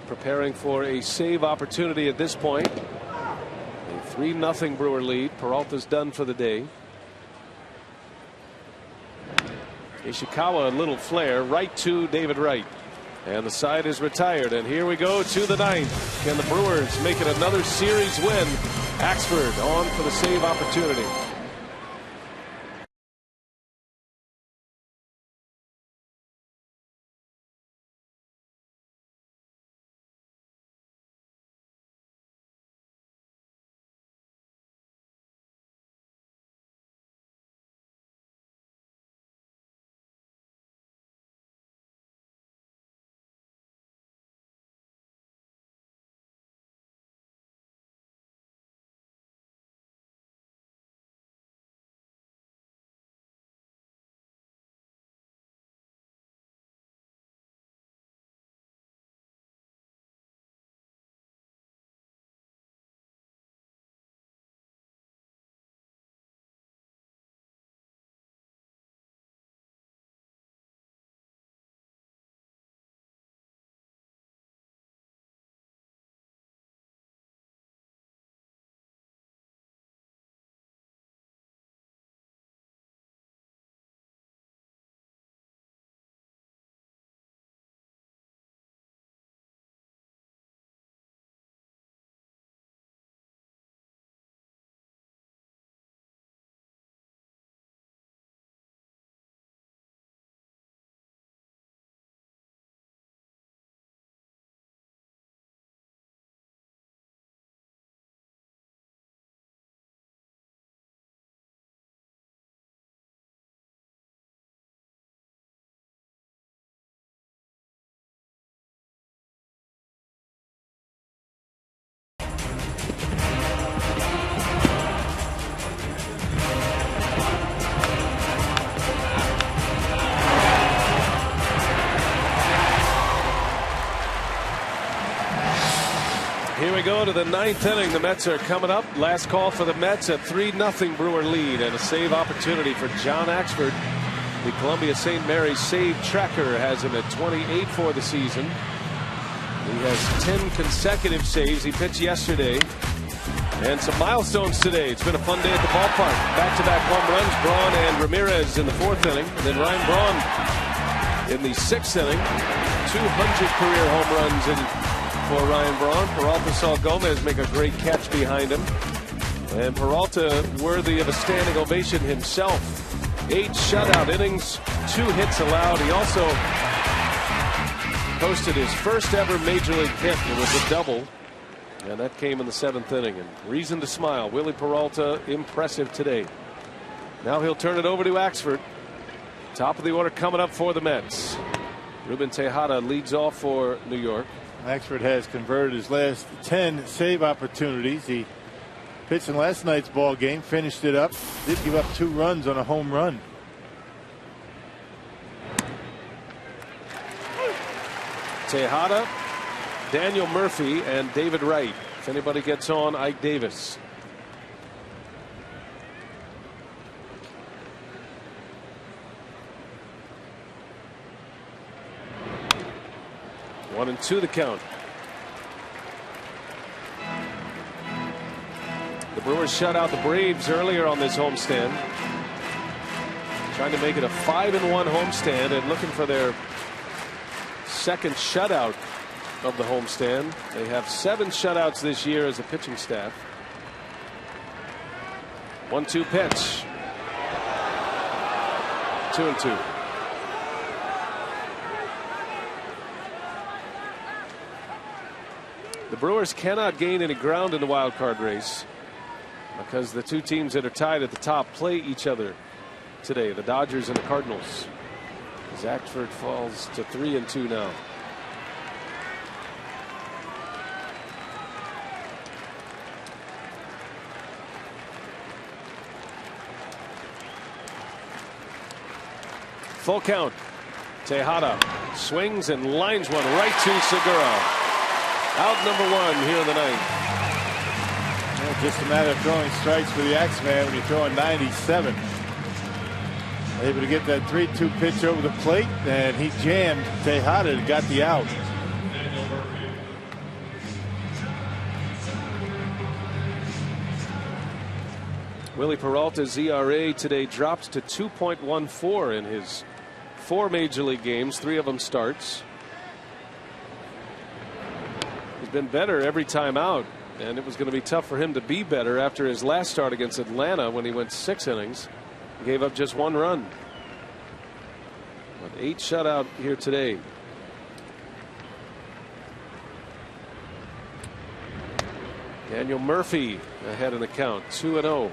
preparing for a save opportunity at this point. A 3-0 Brewer lead. Peralta's done for the day. Ishikawa, a little flare right to David Wright. And the side is retired. And here we go to the 9th. Can the Brewers make it another series win? Axford on for the save opportunity. go to the 9th inning. The Mets are coming up. Last call for the Mets, a 3-0 Brewer lead, and a save opportunity for John Axford. The Columbia St. Mary's save tracker has him at 28 for the season. He has 10 consecutive saves. He pitched yesterday. And some milestones today. It's been a fun day at the ballpark. Back-to-back home runs, Braun and Ramirez in the 4th inning. And then Ryan Braun in the 6th inning. 200 career home runs in for Ryan Braun. Peralta saw Gomez make a great catch behind him. And Peralta worthy of a standing ovation himself. 8 shutout innings, 2 hits allowed. He also posted his first ever major league hit. It was a double. And that came in the 7th inning. And reason to smile. Willie Peralta impressive today. Now he'll turn it over to Axford. Top of the order coming up for the Mets. Ruben Tejada leads off for New York. Axford has converted his last 10 save opportunities. He pitched in last night's ball game, finished it up, did give up 2 runs on a home run. Tejada, Daniel Murphy, and David Wright. If anybody gets on, Ike Davis. One and 2 the count. The Brewers shut out the Braves earlier on this homestand. Trying to make it a 5-1 homestand and looking for their second shutout of the homestand. They have 7 shutouts this year as a pitching staff. 1-2 pitch. 2-2. The Brewers cannot gain any ground in the wild card race because the 2 teams that are tied at the top play each other today, the Dodgers and the Cardinals. As Axford falls to 3-2 now. Full count. Tejada swings and lines one right to Segura. Out number 1 here in the 9th. Well, just a matter of throwing strikes for the Axeman when you're throwing 97. Able to get that 3-2 pitch over the plate, and he jammed Tejada and got the out. Willie Peralta's ERA today drops to 2.14 in his 4 major league games, 3 of them starts. He's been better every time out, and it was going to be tough for him to be better after his last start against Atlanta when he went 6 innings. He gave up just 1 run. But 8 shutout here today. Daniel Murphy ahead in the count, 2-0.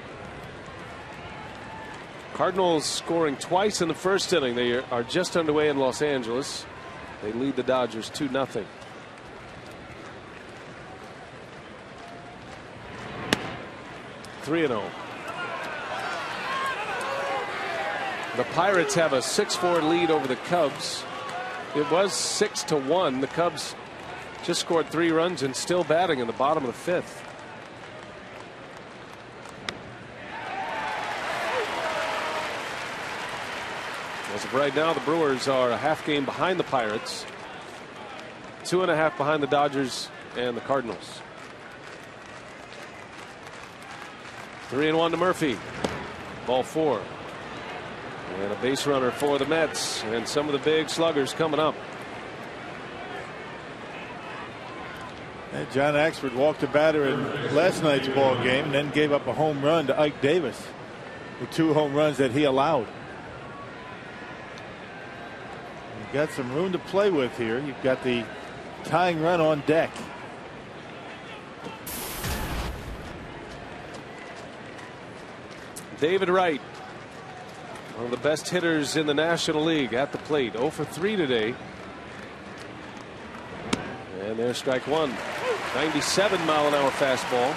Cardinals scoring twice in the 1st inning. They are just underway in Los Angeles. They lead the Dodgers 2-0. (3-0). The Pirates have a 6-4 lead over the Cubs. It was 6-1. The Cubs just scored 3 runs and still batting in the bottom of the 5th. As of right now, the Brewers are a half game behind the Pirates, 2.5 behind the Dodgers and the Cardinals. 3-1 to Murphy. Ball 4. And a base runner for the Mets, and some of the big sluggers coming up. And John Axford walked a batter in last night's ball game and then gave up a home run to Ike Davis. The 2 home runs that he allowed. You've got some room to play with here. You've got the tying run on deck. David Wright, one of the best hitters in the National League, at the plate. 0 for 3 today. And there's strike 1. 97-mile-an-hour fastball.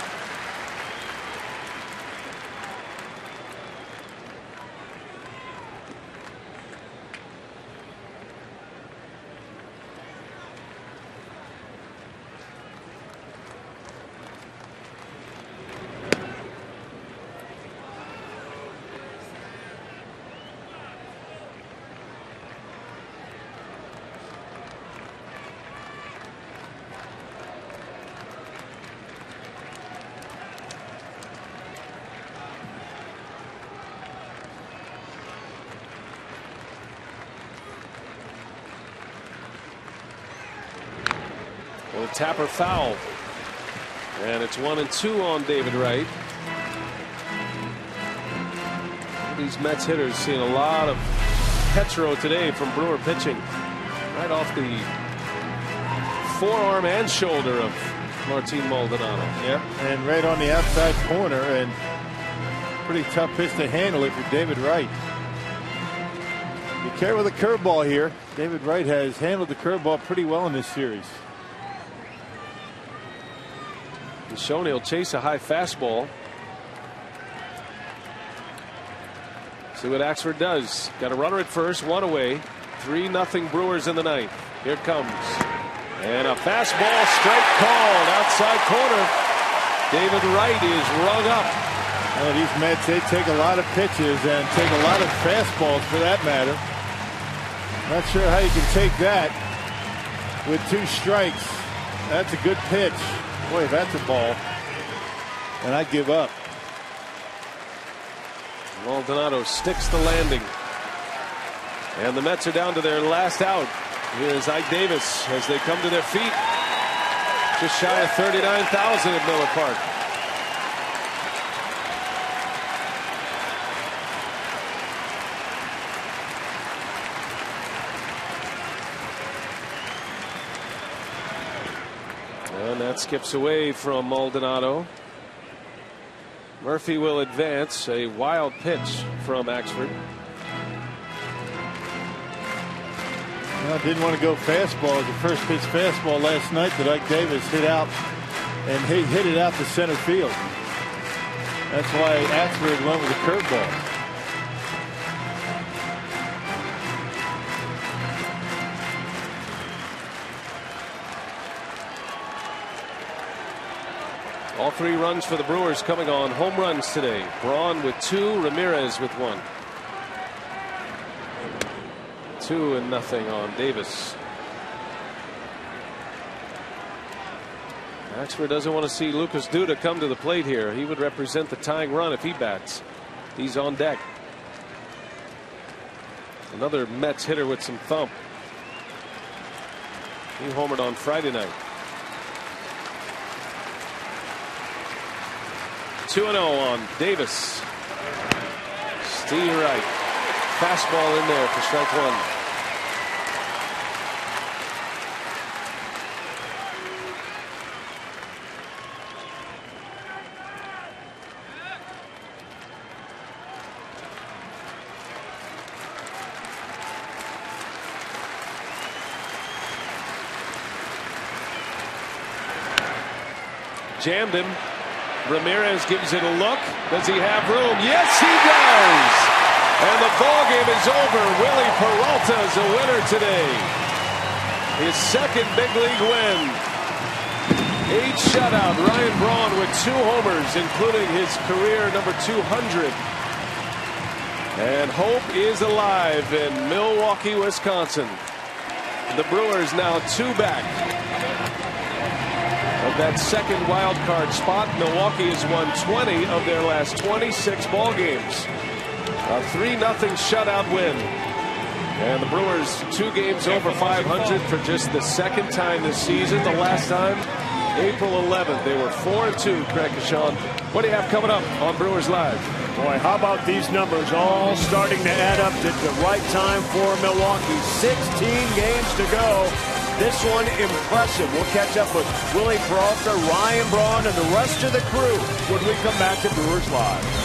The Tapper foul. And it's 1-2 on David Wright. These Mets hitters seeing a lot of petro today from Brewer pitching. Right off the forearm and shoulder of Martin Maldonado. Yep, and right on the outside corner, and pretty tough pitch to handle if you're David Wright. Be careful with the curveball here. David Wright has handled the curveball pretty well in this series. He's shown he'll chase a high fastball. See what Axford does. Got a runner at first, one away. 3-0 Brewers in the ninth. Here comes. And a fastball, strike called outside corner. David Wright is rung up. Well, these Mets, they take a lot of pitches and take a lot of fastballs for that matter. Not sure how you can take that with 2 strikes. That's a good pitch. Boy, that's a ball. And I give up. Maldonado sticks the landing. And the Mets are down to their last out. Here's Ike Davis as they come to their feet. Just shy of 39,000 at Miller Park. And that skips away from Maldonado. Murphy will advance. A wild pitch from Axford. Well, didn't want to go fastball. It was the first pitch fastball last night that Ike Davis hit out, and he hit it out to center field. That's why Axford went with a curveball. All 3 runs for the Brewers coming on home runs today. Braun with 2, Ramirez with 1. 2-0 on Davis. Axford doesn't want to see Lucas Duda come to the plate here. He would represent the tying run if he bats. He's on deck. Another Mets hitter with some thump. He homered on Friday night. 2-0 on Davis. Steve Wright. Fastball in there for strike 1. Jammed him. Ramirez gives it a look. Does he have room? Yes, he does. And the ball game is over. Willie Peralta is a winner today. His second big league win. 8 shutout. Ryan Braun with 2 homers, including his career number 200. And hope is alive in Milwaukee, Wisconsin. The Brewers now 2 back of that second wild card spot. Milwaukee has won 20 of their last 26 ball games. A 3-0 shutout win. And the Brewers 2 games over 500 for just the second time this season. The last time, April 11th. They were 4-2, Craig Kashan. What do you have coming up on Brewers Live? Boy, how about these numbers all starting to add up at the right time for Milwaukee. 16 games to go. This one impressive. We'll catch up with Willie Peralta, Ryan Braun, and the rest of the crew when we come back to Brewers Live.